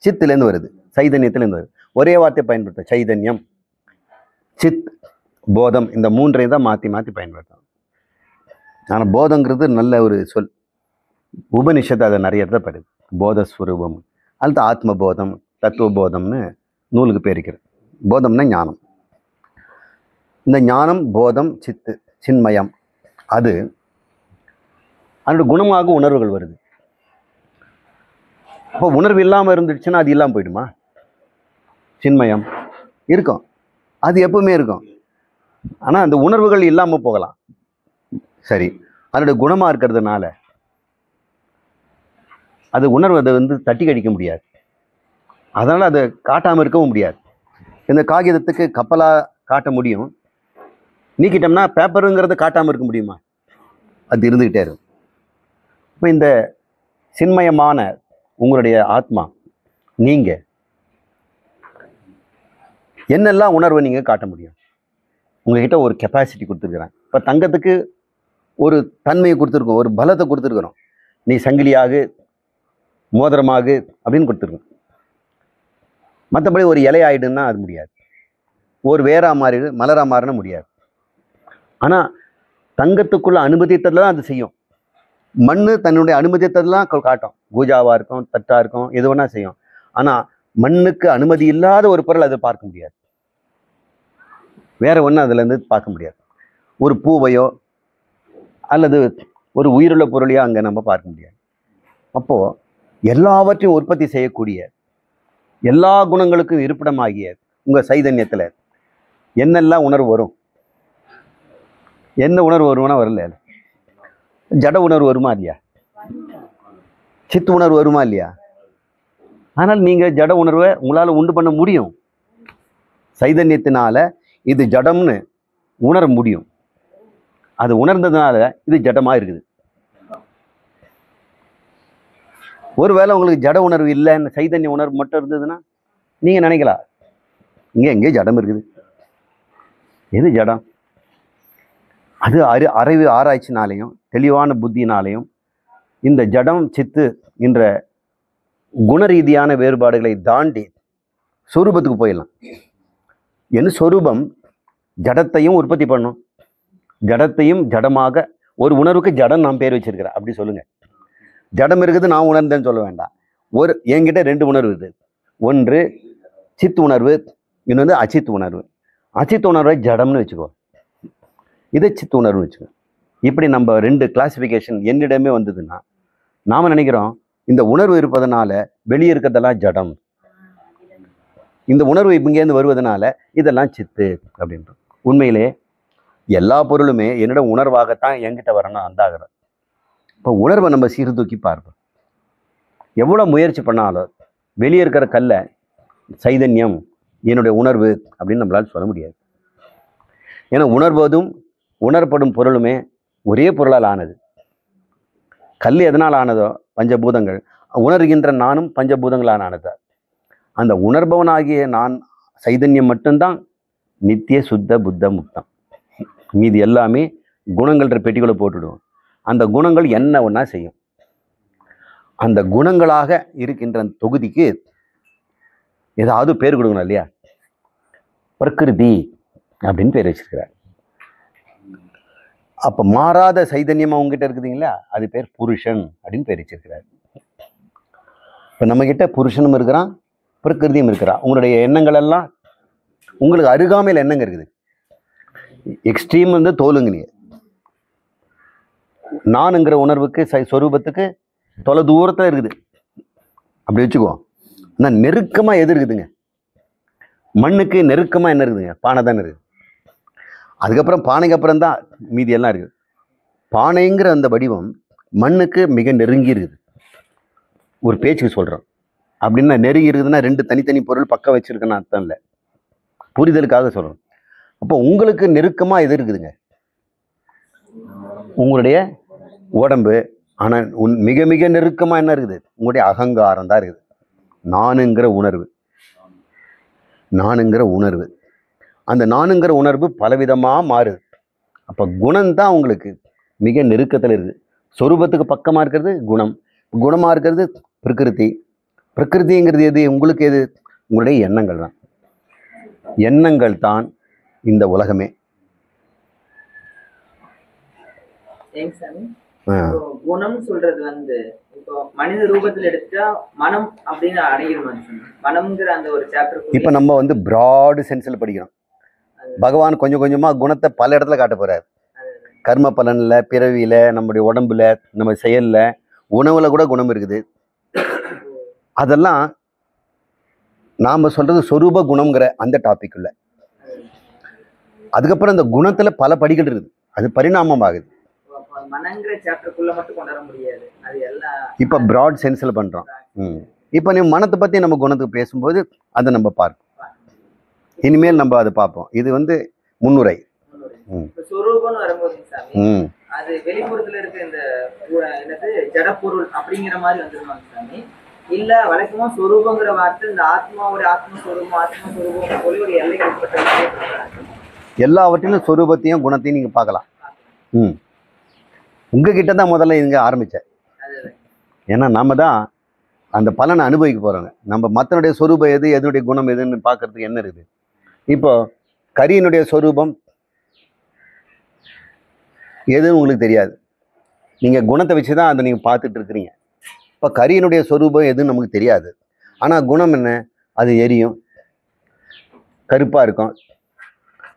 சித்திலேருந்து வருது, சைதன்யத்திலேருந்து வருது. ஒரே வார்த்தை பயன்படுத்த, சைதன்யம், சித், போதம், இந்த மூன்றையும் தான் மாற்றி மாற்றி பயன்படுத்தணும். ஆனால் போதங்கிறது நல்ல ஒரு சொல். உபனிஷத்து அதை நிறைய இடத்துல படுது. போதஸ்வரூபம் அல்லது ஆத்ம போதம், தத்துவ போதம்னு நூலுக்கு பேரிக்கிறது. போதம்னா ஞானம். இந்த ஞானம், போதம், சித்து, சின்மயம், அது அதோட குணமாக உணர்வுகள் வருது. அப்போ உணர்வு இல்லாமல் இருந்துச்சுன்னா அது இல்லாமல் போயிடுமா? சின்மயம் இருக்கும், அது எப்பவுமே இருக்கும். ஆனால் அந்த உணர்வுகள் இல்லாமல் போகலாம். சரி, அதோட குணமாக இருக்கிறதுனால அது உணர்வு அதை தட்டி கழிக்க முடியாது. அதனால் அதை காட்டாமல் இருக்கவும் முடியாது. இந்த காகிதத்துக்கு கப்பலாக காட்ட முடியும், நீக்கிட்டோம்னா பேப்பருங்கிறத காட்டாமல் இருக்க முடியுமா? அது இருந்துக்கிட்டே இருக்கும். இப்போ இந்த சின்மயமான உங்களுடைய ஆத்மா, நீங்கள் என்னெல்லாம் உணர்வை நீங்கள் காட்ட முடியும்? உங்ககிட்ட ஒரு கெப்பாசிட்டி கொடுத்துருக்குறேன். இப்போ தங்கத்துக்கு ஒரு தன்மையை கொடுத்துருக்கோம், ஒரு பலத்தை கொடுத்துருக்குறோம். நீ சங்கிலியாகு, மோதிரமாகு அப்படின்னு கொடுத்துருக்கோம். மற்றபடி ஒரு இலை ஆயிடுன்னா அது முடியாது. ஒரு வேரா மாறிடு, மலரா மாறினா முடியாது. ஆனால் தங்கத்துக்குள்ள அனுமதித்ததில் தான் அது செய்யும். மண் தன்னுடைய அனுமதித்ததெல்லாம் காட்டும். பூஜாவாக இருக்கும், தட்டாக இருக்கும், எது வேணா செய்யும். ஆனால் மண்ணுக்கு அனுமதி இல்லாத ஒரு பொருள் அதை பார்க்க முடியாது. வேற ஒன்றும் அதுலேருந்து பார்க்க முடியாது. ஒரு பூவையோ அல்லது ஒரு உயிருள்ள பொருளையோ அங்கே நம்ம பார்க்க முடியாது. அப்போது எல்லாவற்றையும் உற்பத்தி செய்யக்கூடிய, எல்லா குணங்களுக்கும் இருப்பிடமாகிய உங்கள் சைதன்யத்தில் என்னெல்லாம் உணர்வு வரும்? என்ன உணர்வு வருமானா வரல? ஜட உணர்வு வருமா இல்லையா? சித்து உணர்வு வருமா இல்லையா? ஆனால் நீங்கள் ஜட உணர்வை உங்களால் உண்டு பண்ண முடியும். சைதன்யத்தினால இது ஜடம்னு உணர முடியும். அது உணர்ந்ததுனால இது ஜடமாக இருக்குது. ஒருவேளை உங்களுக்கு ஜட உணர்வு இல்லைன்னு சைதன்ய உணர்வு மட்டும் இருந்ததுன்னா நீங்கள் நினைக்கலாம், இங்கே எங்கேயோ ஜடம் இருக்குது. எது ஜடம்? அது அறிவு ஆராய்ச்சினாலையும் தெளிவான புத்தினாலையும் இந்த ஜடம் சித்து என்ற குணரீதியான வேறுபாடுகளை தாண்டி சொரூபத்துக்கு போயிடலாம். என்ன சொரூபம் ஜடத்தையும் உற்பத்தி பண்ணும், ஜடத்தையும் ஜடமாக ஒரு உணர்வுக்கு ஜடம் நான் பேர் வச்சிருக்கிறேன் அப்படி சொல்லுங்க. ஜடம் இருக்குது, நான் உணர்ந்தேன்னு சொல்ல வேண்டாம். என்கிட்ட ரெண்டு உணர்வு இருக்குது. ஒன்று சித்து உணர்வு, இன்னொன்று அச்சித்து உணர்வு. அச்சித்து உணர்வை ஜடம்னு வச்சுக்கோ, இதை சித்து உணர்வு வச்சுக்கோ. இப்படி நம்ம ரெண்டு கிளாசிஃபிகேஷன் என்னிடமே வந்ததுன்னா நாம் நினைக்கிறோம் இந்த உணர்வு இருப்பதனால வெளியே இருக்கிறதெல்லாம் ஜடம், இந்த உணர்வு இங்கேருந்து வருவதனால இதெல்லாம் சித்து அப்படின்றோம். உண்மையிலே எல்லா பொருளுமே என்னிடம் உணர்வாகத்தான் என்கிட்ட வரணும் அந்தாகிற. இப்போ உணர்வை நம்ம சீர்தூக்கி பார்ப்போம். எவ்வளோ முயற்சி பண்ணாலும் வெளியே இருக்கிற கல்லை சைதன்யம் என்னுடைய உணர்வு அப்படின்னு நம்மளால் சொல்ல முடியாது. ஏன்னா உணர்வதும் உணரப்படும் பொருளுமே ஒரே பொருளால் ஆனது. கல் எதனால் ஆனதோ பஞ்சபூதங்கள், உணர்கின்ற நானும் பஞ்சபூதங்களால் ஆனதா. அந்த உணர்பவனாகிய நான் சைதன்யம் மட்டும்தான் நித்திய சுத்த புத்த முக்தம். மீதி எல்லாமே குணங்கள்ன்ற பெட்டிகளை போட்டுடுவோம். அந்த குணங்கள் என்ன ஒன்றா செய்யும். அந்த குணங்களாக இருக்கின்ற அந்த தொகுதிக்கு ஏதாவது பேர் கொடுக்கணும் இல்லையா? பிரகிருதி அப்படின்னு பேர் வச்சிருக்கிறார். அப்போ மாறாத சைதன்யம் அவங்ககிட்ட இருக்குதுங்களா, அது பேர் புருஷன் அப்படின்னு பேர் வச்சிருக்கிறார். இப்போ நம்மக்கிட்ட புருஷனும் இருக்கிறான், பிரகிருதியும் இருக்கிறான். உங்களுடைய எண்ணங்கள் எல்லாம் உங்களுக்கு அருகாமையில் எண்ணங்க இருக்குது. எக்ஸ்ட்ரீம் தோலுங்க. நீ நானுங்கிற உணர்வுக்கு சொரூபத்துக்கு தொலை தூரத்தில் இருக்குது அப்படி வச்சுக்குவோம். ஆனால் நெருக்கமாக எது இருக்குதுங்க? மண்ணுக்கு நெருக்கமாக என்ன இருக்குதுங்க? பானை தானே இருக்குது. அதுக்கப்புறம் பானைக்கு அப்புறம் தான் மீதி எல்லாம் இருக்குது. பானைங்கிற அந்த வடிவம் மண்ணுக்கு மிக நெருங்கி இருக்குது. ஒரு பேச்சுக்கு சொல்கிறோம். அப்படின்னா நெருங்கி இருக்குதுன்னா 2 தனித்தனி பொருள் பக்கம் வச்சுருக்குன்னு அர்த்தம் இல்லை, புரிதலுக்காக சொல்கிறோம். அப்போ உங்களுக்கு நெருக்கமாக எது இருக்குதுங்க? உங்களுடைய உடம்பு. ஆனால் மிக மிக நெருக்கமாக என்ன இருக்குது? உங்களுடைய அகங்காரம் தான் இருக்குது. நானுங்கிற உணர்வு. நானுங்கிற உணர்வு. அந்த நானுங்கிற உணர்வு பலவிதமாக மாறுது. அப்போ குணம் தான் உங்களுக்கு மிக நெருக்கத்தில் இருக்குது. சொரூபத்துக்கு பக்கமாக இருக்கிறது குணம். குணமாக இருக்கிறது பிரகிருதி. பிரகிருதிங்கிறது எது? உங்களுக்கு எது? உங்களுடைய எண்ணங்கள் தான். எண்ணங்கள் தான் இந்த உலகமே. குணம் சொல்றது வந்து இப்போ மனித ரூபத்தில் எடுத்தா மனம் அப்படின்னு அடைகிறோம். மனம்ங்கிற அந்த ஒரு சாப்டர் இப்போ நம்ம வந்து பிராடு சென்ஸில் படிக்கிறோம். பகவான் கொஞ்சம் கொஞ்சமாக குணத்தை பல இடத்துல காட்ட போகிறார். கர்ம பலனில், பிறவியில், நம்முடைய உடம்புல, நம்ம செயலில், உணவில் கூட குணம் இருக்குது. அதெல்லாம் நாம் சொல்கிறது சொரூப குணம்ங்கிற அந்த டாபிக் உள்ள. அதுக்கப்புறம் இந்த குணத்தில் பல படிகள் இருக்குது. அது பரிணாமம் ஆகுது. மனங்கிற சாப்டருக்குள்ள மட்டும் கொண்டு வர முடியாது. அது எல்லாம் இப்போ பிராட் சென்ஸில் பண்ணுறோம். இப்போ நீ மனத்தை பற்றி நம்ம குணத்துக்கு பேசும்போது அதை நம்ம பார்ப்போம். இனிமேல் நம்ம அதை பார்ப்போம். இது வந்து முன்னுரை. சொரூபம்னு வரும்போது சாமி, அது வெளிப்புறத்துல இருக்க இந்த என்னது ஜடப்பொருள் அப்படிங்கிற மாதிரி வந்துருவாங்க சாமி. இல்ல வழக்கமா சொரூபங்கிற வார்த்தை இந்த ஆத்மாவோட ஆத்மஸ்வரூபம் போல ஒரு எல்லைக்கு உட்பட்ட எல்லாவற்றிலும் சொரூபத்தையும் குணத்தையும் நீங்கள் பார்க்கலாம். உங்ககிட்ட தான் முதல்ல இங்கே ஆரம்பித்தேன். ஏன்னா நம்ம தான் அந்த பலனை அனுபவிக்க போகிறோங்க. நம்ம மற்றனுடைய சொரூபம் எது, எதனுடைய குணம் எதுன்னு பார்க்கறதுக்கு என்ன இருக்குது? இப்போ கரியினுடைய சொரூபம் எதுன்னு உங்களுக்கு தெரியாது. நீங்கள் குணத்தை வச்சு தான் அதை நீங்கள் பார்த்துட்டு இருக்கிறீங்க. இப்போ கரியினுடைய சொரூபம் எதுன்னு நமக்கு தெரியாது. ஆனால் குணம் என்ன? அது எரியும், கருப்பாக இருக்கும்.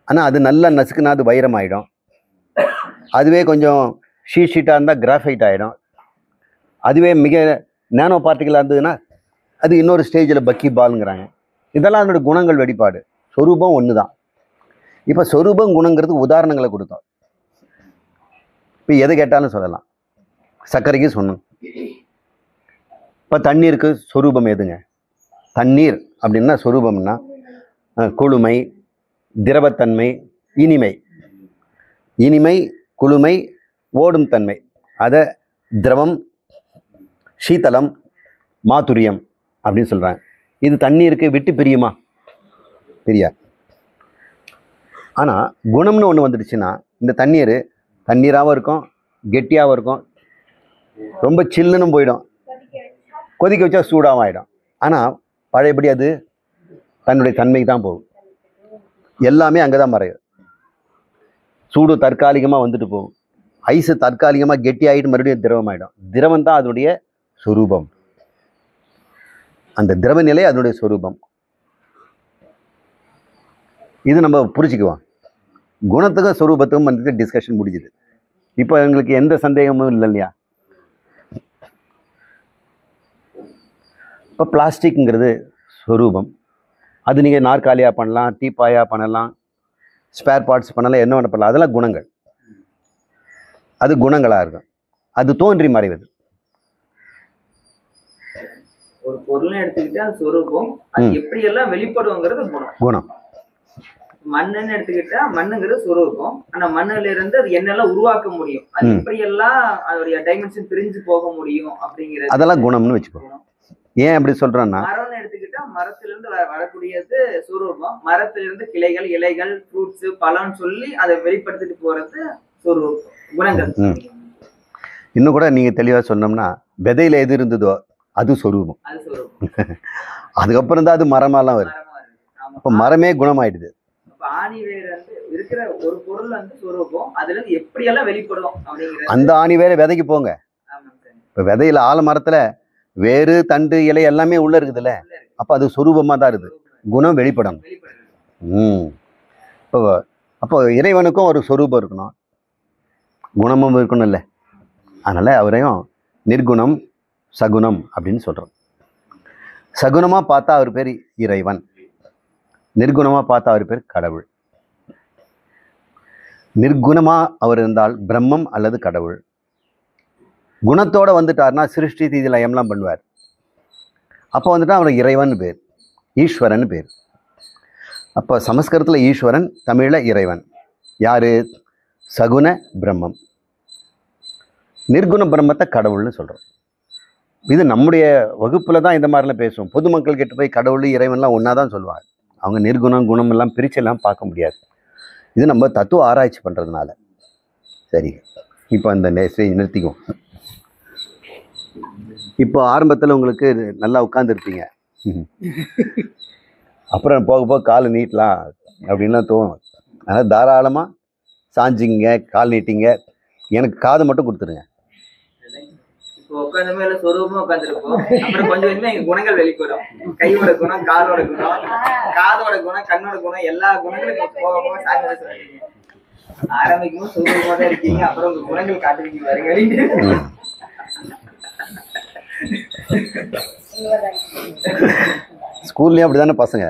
ஆனால் அது நல்லா நசுக்குனா அது வைரமாயிடும். அதுவே கொஞ்சம் ஷீட்டாக இருந்தால் கிராஃபைட் ஆகிடும். அதுவே மிக நேனோ பார்ட்டிகளாக இருந்ததுன்னா அது இன்னொரு ஸ்டேஜில் பக்கி பாலுங்கிறாங்க. இதெல்லாம் அதனுடைய குணங்கள் வெளிப்பாடு. சொரூபம் ஒன்று தான். இப்போ சொரூபம் குணங்கிறதுக்கு உதாரணங்களை கொடுத்தோம். இப்போ எது கேட்டாலும் சொல்லலாம். சர்க்கரைக்கு சொன்னோம். இப்போ தண்ணீருக்கு சொரூபம் எதுங்க? தண்ணீர் அப்படின்னா சொரூபம்னா குளுமை, திரவத்தன்மை, இனிமை. இனிமை, குளுமை, ஓடும் தன்மை. அதை திரவம், சீத்தலம், மாதுரியம் அப்படின்னு சொல்கிறாங்க. இது தண்ணீருக்கு விட்டு பிரியுமா? பிரியா. ஆனால் குணம்னு ஒன்று வந்துடுச்சுன்னா இந்த தண்ணீர் தண்ணீராகவும் இருக்கும், கெட்டியாகவும் இருக்கும், ரொம்ப சில்லுன்னு போயிடும், கொதிக்க வச்சா சூடாகவும் ஆகிடும். ஆனால் பழையபடி அது தன்னுடைய தன்மைக்கு தான் போகும். எல்லாமே அங்கே தான் மறையும். சூடு தற்காலிகமாக வந்துட்டு போகும். ஐஸு தற்காலிகமாக கெட்டி ஆகிட்டு மறுபடியும் திரவம் ஆகிடும். திரவம் தான் அதனுடைய சொரூபம். அந்த திரவ நிலை அதனுடைய சொரூபம். இது நம்ம புரிஞ்சுக்குவோம். குணத்துக்கும் சொரூபத்துக்கும் வந்துட்டு டிஸ்கஷன் முடிஞ்சுது. இப்போ எங்களுக்கு எந்த சந்தேகமும் இல்லை இல்லையா? இப்போ பிளாஸ்டிக்ங்கிறது சொரூபம். அது நீங்கள் நாற்காலியாக பண்ணலாம், டீப்பாயாக பண்ணலாம், ஸ்பேர் பார்ட்ஸ் பண்ணலாம், என்ன வேணா பண்ணலாம். அதெல்லாம் குணங்கள். அது குணங்களாக இருக்கும். அது தோன்றி மறைவது. ஒரு பொருளை எடுத்துக்கிட்டா அது சொரூபம். அது எப்படி எல்லாம் வெளிப்படுங்கிறது குணம். குணம். மண்ணுன்னு எடுத்துக்கிட்டா மண்ணுங்கிறது சொரூபம். ஆனா மண்ணுல இருந்து அது என்னெல்லாம் உருவாக்க முடியும், அது எப்படி எல்லாம் அதோடைய டைமென்ஷன் பிரிஞ்சு போக முடியும் அப்படிங்கிறது அதெல்லாம் குணம்னு வச்சுக்கோ. ஏன் அப்படி சொல்றேன்னா, மரம்னு எடுத்துக்கிட்டா மரத்துல இருந்து வரக்கூடியது சொரூபம். மரத்துல இருந்து கிளைகள், இலைகள், ஃப்ரூட்ஸ், பழம் சொல்லி அதை வெளிப்படுத்திட்டு போறது சொரூபம், குணங்கள். இன்னும் கூட நீங்க தெளிவா சொன்னோம்னா, விதையில எது இருந்ததோ அது சொரூபம். அது சொரூபம். அதுக்கப்புறம் தான் அது மரமாலாம் வருது. அப்ப மரமே குணமாயிடுது. ஆணி வேர் வந்து இருக்கிற ஒரு பொருள் வந்து சொரூபம். அதுல இருந்து எப்படி எல்லாம் வெளிப்படும் அப்படிங்கிறது. அந்த ஆணி வேற விதைக்கு போங்க. இப்ப விதையில ஆலமரத்துல வேறு, தண்டு, இலை எல்லாமே உள்ள இருக்குதுல்ல. அப்ப அது சொரூபமா தான் இருக்குது. குணம் வெளிப்படும். இப்போ அப்போ இறைவனுக்கும் ஒரு சொரூபம் இருக்கணும், குணமும் இருக்கணும் இல்லை. அதனால அவரையும் நிர்குணம், சகுனம் அப்படின்னு சொல்றோம். சகுனமா பார்த்தா அவர் பேர் இறைவன். நிர்குணமாக பார்த்தா அவர் பேர் கடவுள். நிர்குணமாக அவர் இருந்தால் பிரம்மம் அல்லது கடவுள். குணத்தோடு வந்துட்டார்னா சிருஷ்டி தீதி லயம்லாம் பண்ணுவார். அப்போ வந்துட்டு அவர் இறைவன் பேர், ஈஸ்வரன் பேர். அப்போ சமஸ்கிருதத்தில் ஈஸ்வரன், தமிழில் இறைவன். யார்? சகுண பிரம்மம். நிர்குண பிரம்மத்தை கடவுள்னு சொல்கிறோம். இது நம்முடைய வகுப்பில் தான் இந்த மாதிரிலாம் பேசுவோம். பொதுமக்கள் கிட்ட போய் கடவுள் இறைவன்லாம் ஒன்றா தான் சொல்லுவாங்க. அவங்க நிர்குணம் குணம் எல்லாம் பிரிச்செல்லாம் பார்க்க முடியாது. இது நம்ம தத்துவ ஆராய்ச்சி பண்ணுறதுனால. சரி, இப்போ அந்த ஸ்டேஜ் நிறுத்திக்குவோம். இப்போ ஆரம்பத்தில் உங்களுக்கு நல்லா உட்காந்துருப்பீங்க, அப்புறம் போக போக கால் நீட்டலாம் அப்படின்லாம் தோணும். அதனால் தாராளமாக சாஞ்சிங்க, கால் நீட்டிங்க. எனக்கு காது மட்டும் கொடுத்துருங்க. இப்போ உட்காந்துமே இல்லை, சொரூபமா உட்காந்துருப்போம். அப்புறம் கொஞ்சம் கொஞ்சமா எங்க குணங்கள் வெளிப்படும். கையோட குணம், காலோட குணம், காதோட குணம், கண்ணோட குணம், எல்லா குணங்களும் போக போக சாய்ந்து சொல்றீங்க. ஆரம்பிக்கும் சொரூபமா தான் இருக்கீங்க, அப்புறம் உங்க குணங்கள் காட்டுவீங்க வருங்க. ஸ்கூல்லையும் அப்படி தானே பசங்க.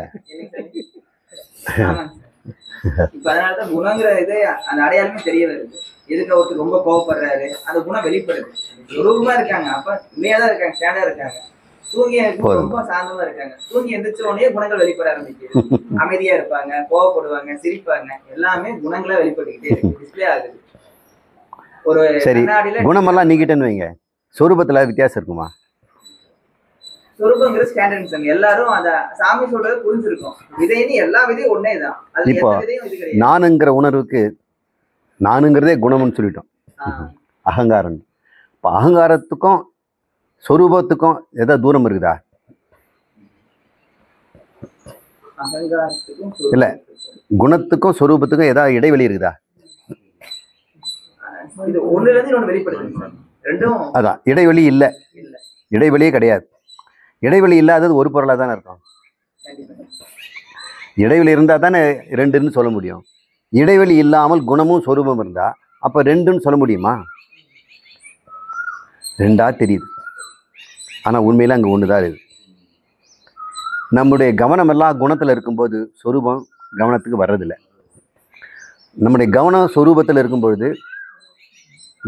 இப்ப அதனாலதான் குணங்கிற இதே அந்த அடையாளமே தெரிய வருது. எதுக்கு ஒருத்தர் ரொம்ப கோவப்படுறாரு, அந்த குணம் வெளிப்படுது. சுரூபமா இருக்காங்க, அப்ப உண்மையாதான் இருக்காங்க, ஸ்டாண்டா இருக்காங்க. தூங்கி ரொம்ப சாந்தமா இருக்காங்க. தூங்கி எந்திரிச்ச உடனே குணங்கள் வெளிப்பட ஆரம்பிக்குது. அமைதியா இருப்பாங்க, கோவப்படுவாங்க, சிரிப்பாங்க, எல்லாமே குணங்களா வெளிப்பட்டுக்கிட்டே இருக்கு, டிஸ்பிளே ஆகுது. ஒரு சரி, குணமெல்லாம் நீக்கிட்டேன்னு வைங்க, சொரூபத்துல வித்தியாசம் இருக்குமா? சொரூபங்கிற ஸ்டாண்டர்ட் எல்லாரும் அத சாமி சொல்றது புரிஞ்சிருக்கும். விதைன்னு எல்லா விதையும் ஒன்னேதான். இப்போ நானுங்கிற உணர்வுக்கு நானுங்கிறதே குணம்னு சொல்லிட்டோம், அகங்காரம். இப்போ அகங்காரத்துக்கும் சொரூபத்துக்கும் ஏதாவது தூரம் இருக்குதா? இல்லை, குணத்துக்கும் சொரூபத்துக்கும் ஏதாவது இடைவெளி இருக்குதா? அதான் இடைவெளி இல்லை, இடைவெளியே கிடையாது. இடைவெளி இல்லாதது ஒரு பொருளாக தானே இருக்கும். இடைவெளி இருந்தால் தானே ரெண்டுன்னு சொல்ல முடியும். இடைவெளி இல்லாமல் குணமும் சொரூபம் இருந்தால் அப்போ ரெண்டுன்னு சொல்ல முடியுமா? ரெண்டா தெரியுது, ஆனால் உண்மையில் அங்கே ஒன்று தான் இருக்குது. நம்முடைய கவனம் எல்லாம் குணத்தில் இருக்கும்போது சொரூபம் கவனத்துக்கு வர்றதில்லை. நம்முடைய கவனம் சொரூபத்தில் இருக்கும்பொழுது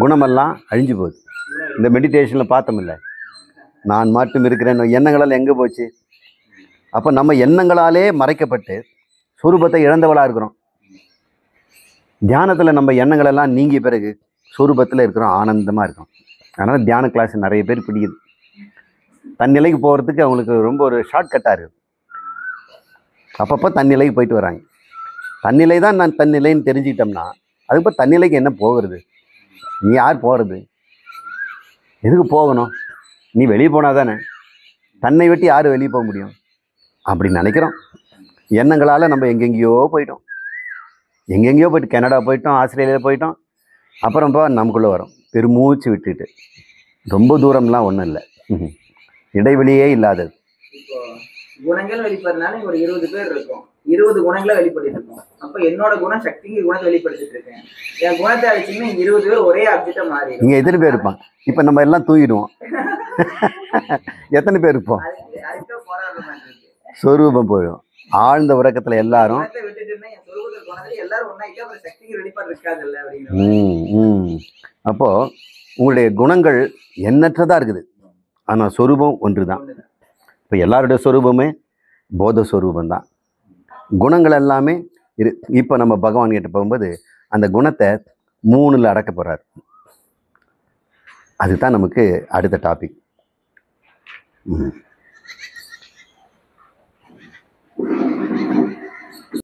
குணமெல்லாம் அழிஞ்சு போகுது. இந்த மெடிடேஷனில் பார்த்தோமில்ல, நான் மட்டும் இருக்கிறேன், எண்ணங்களால் எங்கே போச்சு? அப்போ நம்ம எண்ணங்களாலே மறைக்கப்பட்டு சொரூபத்தை இழந்தவளாக இருக்கிறோம். தியானத்தில் நம்ம எண்ணங்களெல்லாம் நீங்கிய பிறகு சொரூபத்தில் இருக்கிறோம், ஆனந்தமாக இருக்கும். அதனால் தியான கிளாஸ் நிறைய பேர் பிடிக்குது. தன்னிலைக்கு போகிறதுக்கு அவங்களுக்கு ரொம்ப ஒரு ஷார்ட்கட்டாக இருக்குது. அப்பப்போ தன்னிலைக்கு போயிட்டு வராங்க. தன்னிலை தான் நான் தன்னிலைன்னு தெரிஞ்சுக்கிட்டோம்னா அதுக்கப்புறம் தன்னிலைக்கு என்ன போகிறது? நீ யார் போகிறது? எதுக்கு போகணும்? நீ வெளியே போனால் தானே. தன்னை விட்டு யார் வெளியே போக முடியும்? அப்படி நினைக்கிறோம். எண்ணங்களால் நம்ம எங்கெங்கேயோ போயிட்டோம், எங்கெங்கேயோ போயிட்டு கனடா போயிட்டோம், ஆஸ்திரேலியா போயிட்டோம். அப்புறம் நமக்குள்ளே வரோம் பெருமூச்சு விட்டுட்டு. ரொம்ப தூரம்லாம் ஒன்றும் இல்லை, இடைவெளியே இல்லாதது. இப்போ குணங்கள் வெளிப்படுறதுனால ஒரு 20 பேர் இருக்கும், 20 குணங்களை வெளிப்படுத்திட்டு இருக்கோம். அப்ப என்னோட குணம் சக்திக்கு குணத்தை வெளிப்படுத்திட்டு இருக்கேன். என் குணத்தை அழிச்சிங்கன்னா 20 பேர் ஒரே ஆப்ஜெக்டா மாறி இங்க எத்தனை பேர் இருப்பான்? இப்ப நம்ம எல்லாம் தூங்கிடுவோம். எத்தனை பேர் இருப்போம்? சொரூபம் போயிடும். ஆழ்ந்த உறக்கத்துல எல்லாரும் அப்போ உங்களுடைய குணங்கள் எண்ணற்றதா இருக்குது, ஆனா சொரூபம் ஒன்றுதான். இப்போ எல்லாருடைய சொரூபமே போத சொரூபம் தான். குணங்கள் எல்லாமே இப்போ நம்ம பகவான் கிட்ட போகும்போது அந்த குணத்தை 3ல் அடக்க போகிறார். அதுதான் நமக்கு அடுத்த டாபிக்.